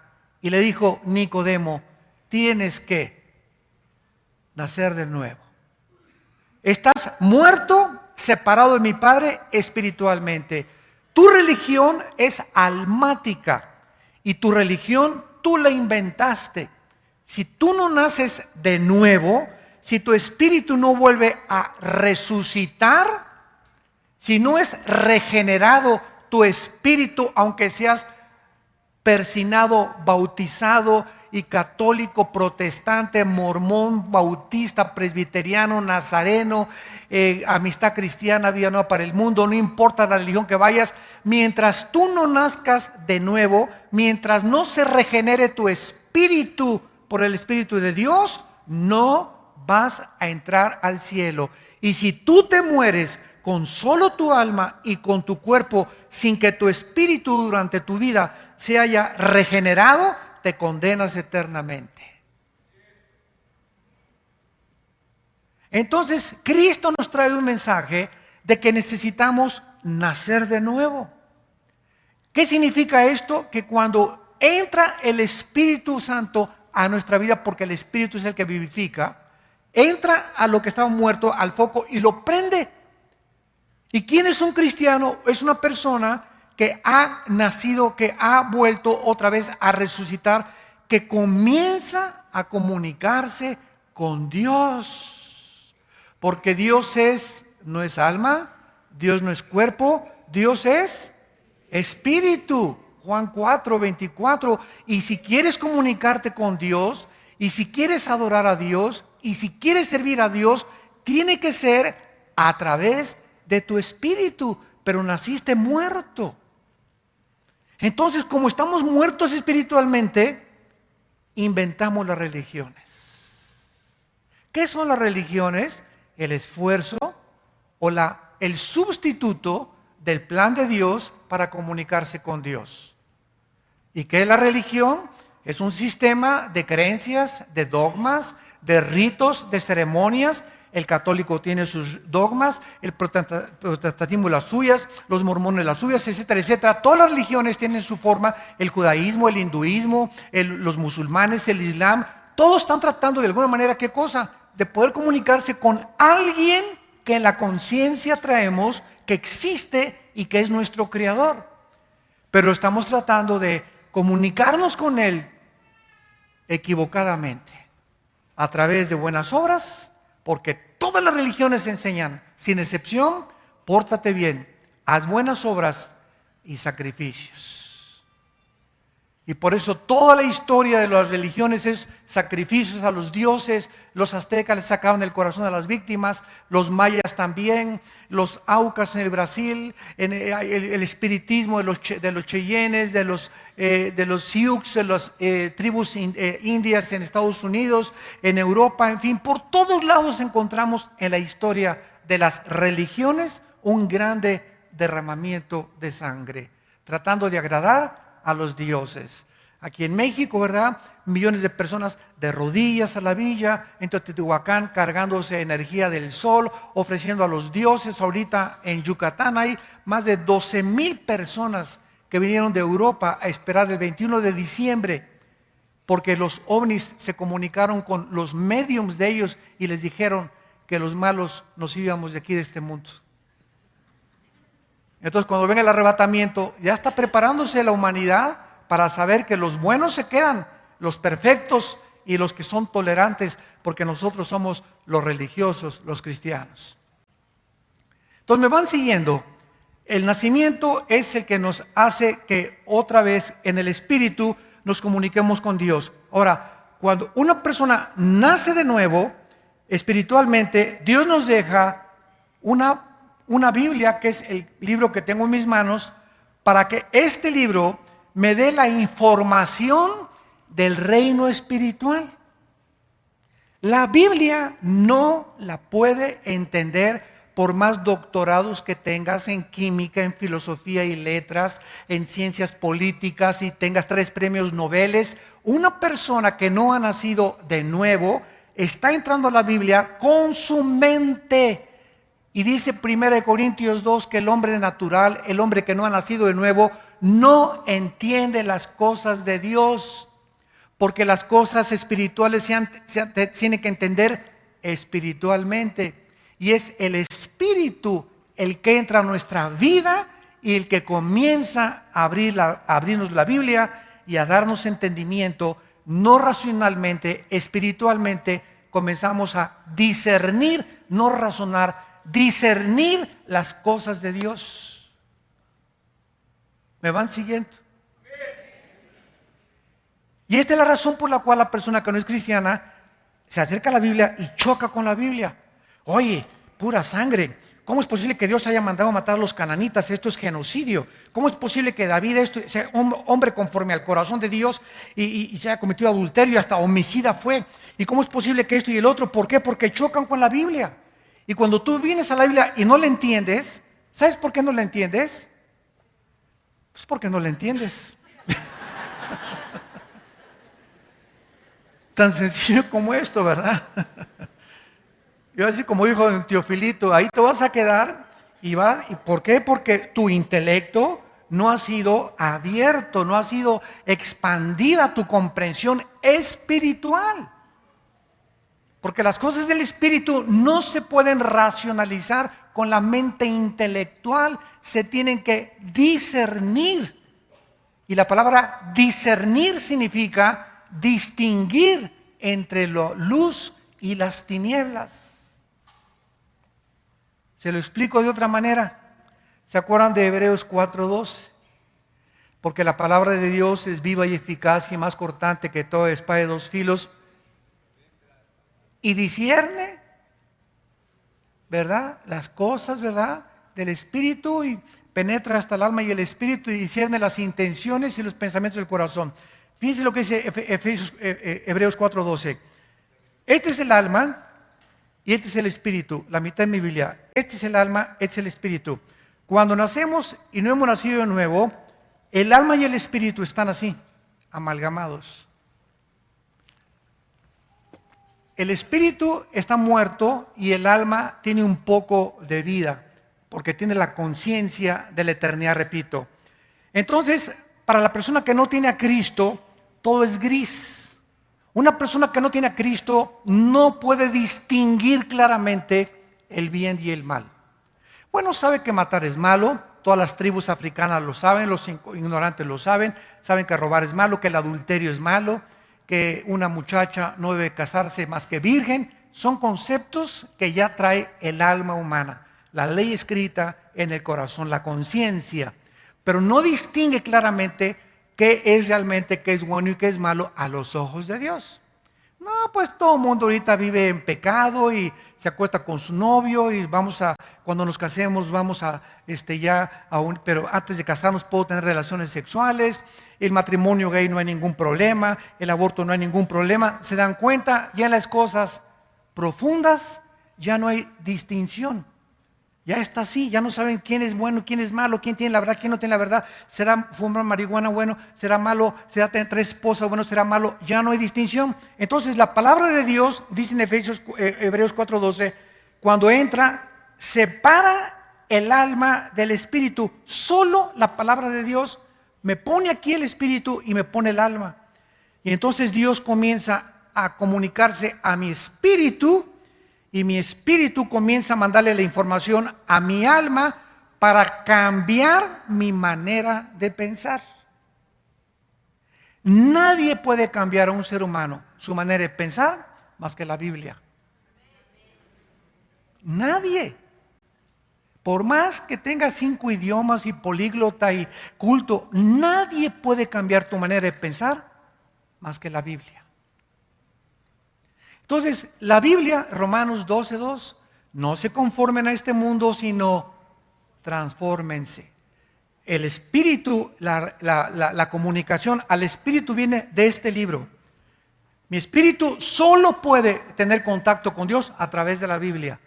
Y le dijo: Nicodemo, tienes que nacer de nuevo. Estás muerto, separado de mi Padre espiritualmente. Tu religión es almática y tu religión tú la inventaste. Si tú no naces de nuevo, si tu espíritu no vuelve a resucitar, si no es regenerado tu espíritu, aunque seas persinado, bautizado y católico, protestante, mormón, bautista, presbiteriano, nazareno, amistad cristiana, vida nueva para el mundo, no importa la religión que vayas, mientras tú no nazcas de nuevo, mientras no se regenere tu espíritu por el Espíritu de Dios, no vas a entrar al cielo. Y si tú te mueres con solo tu alma y con tu cuerpo, sin que tu espíritu durante tu vida se haya regenerado, te condenas eternamente. Entonces, Cristo nos trae un mensaje de que necesitamos nacer de nuevo. ¿Qué significa esto? Que cuando entra el Espíritu Santo a nuestra vida, porque el Espíritu es el que vivifica, entra a lo que estaba muerto, al foco, y lo prende. ¿Y quién es un cristiano? Es una persona que ha nacido, que ha vuelto otra vez a resucitar, que comienza a comunicarse con Dios. Porque Dios no es alma, Dios no es cuerpo, Dios es espíritu. Juan 4:24. Y si quieres comunicarte con Dios, y si quieres adorar a Dios, y si quieres servir a Dios, tiene que ser a través de tu espíritu, pero naciste muerto. Entonces, como estamos muertos espiritualmente, inventamos las religiones. ¿Qué son las religiones? El esfuerzo o el sustituto del plan de Dios para comunicarse con Dios. ¿Y qué es la religión? Es un sistema de creencias, de dogmas, de ritos, de ceremonias. El católico tiene sus dogmas, el protestantismo las suyas, los mormones las suyas, etcétera, etcétera. Todas las religiones tienen su forma, el judaísmo, el hinduismo, los musulmanes, el islam. Todos están tratando de alguna manera, ¿qué cosa? De poder comunicarse con alguien que en la conciencia traemos, que existe y que es nuestro creador. Pero estamos tratando de comunicarnos con Él equivocadamente, a través de buenas obras, porque todas las religiones enseñan, sin excepción, pórtate bien, haz buenas obras y sacrificios. Y por eso toda la historia de las religiones es sacrificios a los dioses. Los aztecas les sacaban el corazón a las víctimas, los mayas también, los aucas en el Brasil, el espiritismo de los cheyennes, de los sioux, de las tribus indias en Estados Unidos, en Europa, en fin, por todos lados encontramos en la historia de las religiones un grande derramamiento de sangre, tratando de agradar a los dioses. Aquí en México, ¿verdad? Millones de personas de rodillas a la villa, en Teotihuacán cargándose energía del sol, ofreciendo a los dioses. Ahorita en Yucatán hay más de 12,000 personas que vinieron de Europa a esperar el 21 de diciembre, porque los ovnis se comunicaron con los mediums de ellos y les dijeron que los malos nos íbamos de aquí, de este mundo. Entonces, cuando venga el arrebatamiento, ya está preparándose la humanidad para saber que los buenos se quedan, los perfectos y los que son tolerantes, porque nosotros somos los religiosos, los cristianos. Entonces, me van siguiendo. El nacimiento es el que nos hace que otra vez en el espíritu nos comuniquemos con Dios. Ahora, cuando una persona nace de nuevo, espiritualmente, Dios nos deja una Biblia, que es el libro que tengo en mis manos, para que este libro me dé la información del reino espiritual. La Biblia no la puede entender por más doctorados que tengas en química, en filosofía y letras, en ciencias políticas, y tengas 3 premios Nobel. Una persona que no ha nacido de nuevo está entrando a la Biblia con su mente. Y dice 1 Corintios 2 que el hombre natural, el hombre que no ha nacido de nuevo, no entiende las cosas de Dios, porque las cosas espirituales se tienen que entender espiritualmente. Y es el espíritu el que entra a nuestra vida y el que comienza a abrirnos la Biblia y a darnos entendimiento, no racionalmente, espiritualmente. Comenzamos a discernir, no razonar, discernir las cosas de Dios. ¿Me van siguiendo? Y esta es la razón por la cual la persona que no es cristiana se acerca a la Biblia y choca con la Biblia. Oye, pura sangre. ¿Cómo es posible que Dios haya mandado a matar a los cananitas? Esto es genocidio. ¿Cómo es posible que David sea un hombre conforme al corazón de Dios y se haya cometido adulterio, hasta homicida fue? ¿Y cómo es posible que esto y el otro? ¿Por qué? Porque chocan con la Biblia. Y cuando tú vienes a la Biblia y no la entiendes, ¿sabes por qué no la entiendes? Pues porque no la entiendes. Tan sencillo como esto, ¿verdad? Yo así como dijo Teofilito, ahí te vas a quedar ¿y por qué? Porque tu intelecto no ha sido abierto, no ha sido expandida tu comprensión espiritual. Porque las cosas del espíritu no se pueden racionalizar con la mente intelectual, se tienen que discernir. Y la palabra discernir significa distinguir entre la luz y las tinieblas. Se lo explico de otra manera. ¿Se acuerdan de Hebreos 4:12? Porque la palabra de Dios es viva y eficaz y más cortante que toda espada de dos filos y discierne, ¿verdad? Las cosas, ¿verdad? Del espíritu y penetra hasta el alma y el espíritu y discierne las intenciones y los pensamientos del corazón. Fíjense lo que dice Hebreos 4:12. Este es el alma y este es el espíritu, la mitad de mi Biblia. Este es el alma, este es el espíritu. Cuando nacemos y no hemos nacido de nuevo, el alma y el espíritu están así, amalgamados. El espíritu está muerto y el alma tiene un poco de vida, porque tiene la conciencia de la eternidad, repito. Entonces, para la persona que no tiene a Cristo, todo es gris. Una persona que no tiene a Cristo no puede distinguir claramente el bien y el mal. Bueno, sabe que matar es malo, todas las tribus africanas lo saben, los ignorantes lo saben que robar es malo, que el adulterio es malo, que una muchacha no debe casarse más que virgen. Son conceptos que ya trae el alma humana, la ley escrita en el corazón, la conciencia, pero no distingue claramente qué es realmente, qué es bueno y qué es malo a los ojos de Dios. No, pues todo el mundo ahorita vive en pecado y se acuesta con su novio y cuando nos casemos vamos pero antes de casarnos puedo tener relaciones sexuales, el matrimonio gay no hay ningún problema, el aborto no hay ningún problema. Se dan cuenta, ya en las cosas profundas ya no hay distinción. Ya está así, ya no saben quién es bueno, quién es malo, quién tiene la verdad, quién no tiene la verdad. ¿Será fumar marihuana bueno? ¿Será malo? ¿Será tener 3 esposas bueno? ¿Será malo? Ya no hay distinción. Entonces la palabra de Dios, dice en Hebreos 4:12, cuando entra, separa el alma del espíritu. Solo la palabra de Dios me pone aquí el espíritu y me pone el alma. Y entonces Dios comienza a comunicarse a mi espíritu. Y mi espíritu comienza a mandarle la información a mi alma para cambiar mi manera de pensar. Nadie puede cambiar a un ser humano su manera de pensar más que la Biblia. Nadie. Por más que tenga 5 idiomas y políglota y culto, nadie puede cambiar tu manera de pensar más que la Biblia. Entonces, la Biblia, Romanos 12:2, no se conformen a este mundo, sino transfórmense. El espíritu, la comunicación al espíritu viene de este libro. Mi espíritu solo puede tener contacto con Dios a través de la Biblia.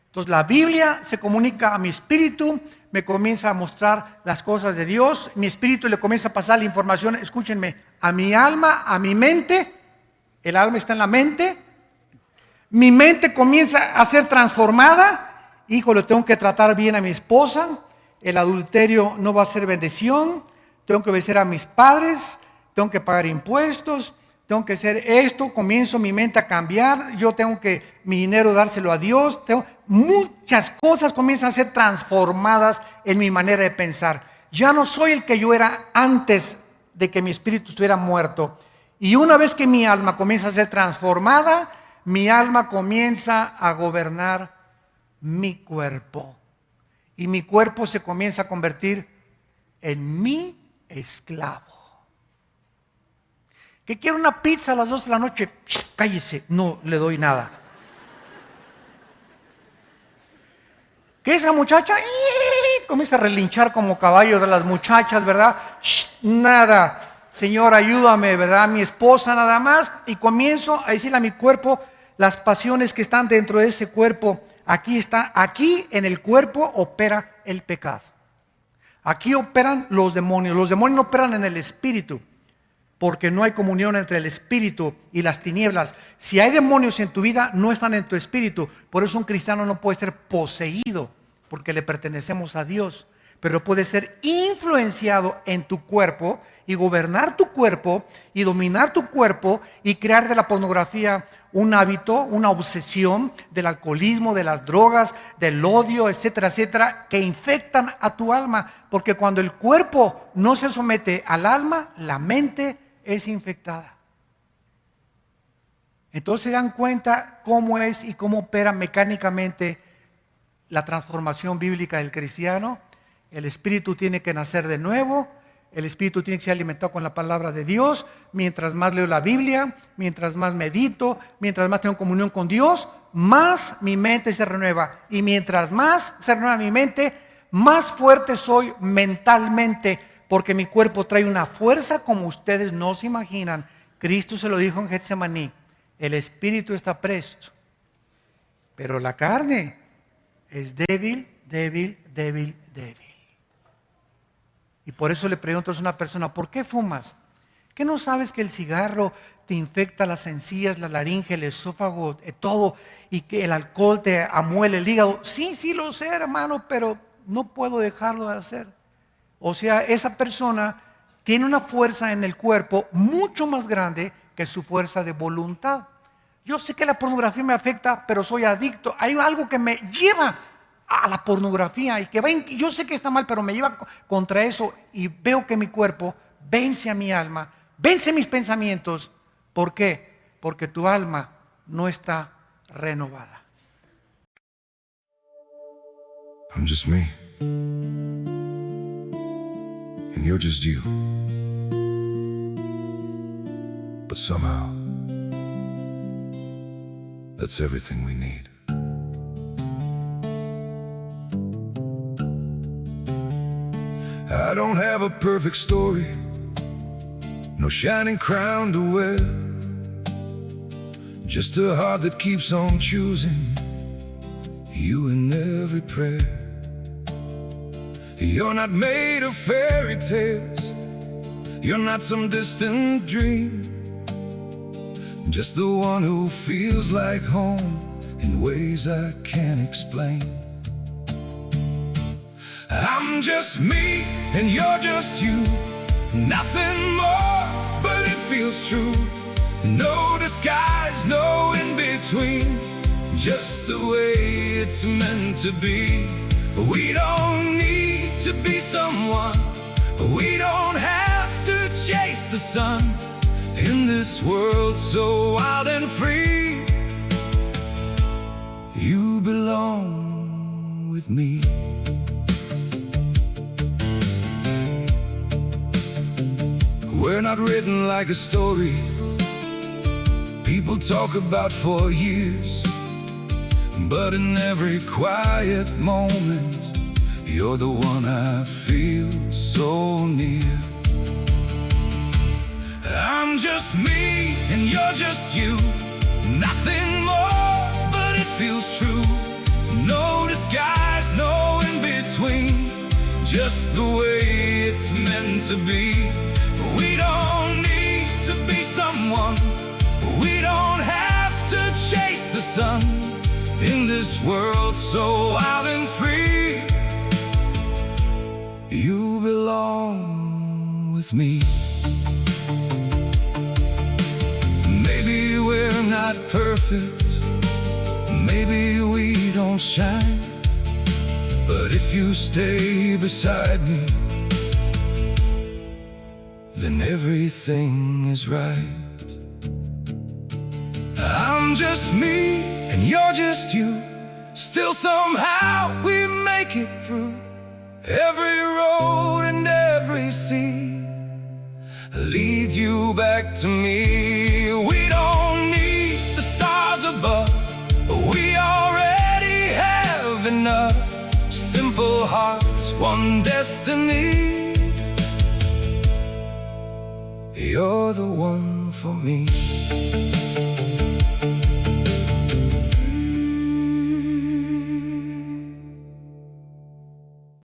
Entonces, la Biblia se comunica a mi espíritu, me comienza a mostrar las cosas de Dios, mi espíritu le comienza a pasar la información, escúchenme, a mi alma, a mi mente. El alma está en la mente. Mi mente comienza a ser transformada. Híjole, tengo que tratar bien a mi esposa. El adulterio no va a ser bendición. Tengo que obedecer a mis padres. Tengo que pagar impuestos. Tengo que hacer esto. Comienzo mi mente a cambiar. Yo tengo que mi dinero dárselo a Dios. Muchas cosas comienzan a ser transformadas en mi manera de pensar. Ya no soy el que yo era antes de que mi espíritu estuviera muerto. Y una vez que mi alma comienza a ser transformada, mi alma comienza a gobernar mi cuerpo. Y mi cuerpo se comienza a convertir en mi esclavo. Que quiero una pizza a las 2 de la noche. Shh, cállese, no le doy nada. Que esa muchacha comienza a relinchar como caballo de las muchachas, ¿verdad? Shh, nada, Señor, ayúdame, ¿verdad? Mi esposa nada más. Y comienzo a decirle a mi cuerpo las pasiones que están dentro de ese cuerpo. Aquí está, aquí en el cuerpo opera el pecado. Aquí operan los demonios. Los demonios no operan en el espíritu, porque no hay comunión entre el espíritu y las tinieblas. Si hay demonios en tu vida, no están en tu espíritu. Por eso un cristiano no puede ser poseído, porque le pertenecemos a Dios. Pero puede ser influenciado en tu cuerpo y gobernar tu cuerpo y dominar tu cuerpo y crear de la pornografía un hábito, una obsesión, del alcoholismo, de las drogas, del odio, etcétera, etcétera, que infectan a tu alma. Porque cuando el cuerpo no se somete al alma, la mente es infectada. Entonces se dan cuenta cómo es y cómo opera mecánicamente la transformación bíblica del cristiano. El espíritu tiene que nacer de nuevo. El espíritu tiene que ser alimentado con la palabra de Dios. Mientras más leo la Biblia, mientras más medito, mientras más tengo comunión con Dios, más mi mente se renueva. Y mientras más se renueva mi mente, más fuerte soy mentalmente, porque mi cuerpo trae una fuerza como ustedes no se imaginan. Cristo se lo dijo en Getsemaní: el espíritu está presto, pero la carne es débil, débil, débil, débil. Y por eso le pregunto a una persona: ¿por qué fumas? ¿Qué no sabes que el cigarro te infecta las encías, la laringe, el esófago, todo, y que el alcohol te amuele el hígado? Sí, sí lo sé, hermano, pero no puedo dejarlo de hacer. O sea, esa persona tiene una fuerza en el cuerpo mucho más grande que su fuerza de voluntad. Yo sé que la pornografía me afecta, pero soy adicto. Hay algo que me lleva a la pornografía y que yo sé que está mal, pero me lleva contra eso, y veo que mi cuerpo vence a mi alma, vence mis pensamientos. ¿Por qué? Porque tu alma no está renovada. I'm just me, and you're just you. But somehow, that's everything we need. I don't have a perfect story, no shining crown to wear, just a heart that keeps on choosing you in every prayer. You're not made of fairy tales, you're not some distant dream, just the one who feels like home in ways I can't explain. I'm just me, and you're just you. Nothing more, but it feels true. No disguise, no in-between, just the way it's meant to be. We don't need to be someone, we don't have to chase the sun. In this world so wild and free, you belong with me. We're not written like a story people talk about for years, but in every quiet moment, you're the one I feel so near. I'm just me, and you're just you. Nothing more, but it feels true. No disguise, no in-between, just the way it's meant to be. We don't need to be someone, we don't have to chase the sun. In this world so wild and free, you belong with me. Maybe we're not perfect, maybe we don't shine, but if you stay beside me, then everything is right. I'm just me, and you're just you. Still somehow we make it through every road and every sea. lead you back to me. We don't need the stars above, we already have enough. Simple hearts, one destiny. You're the one for me.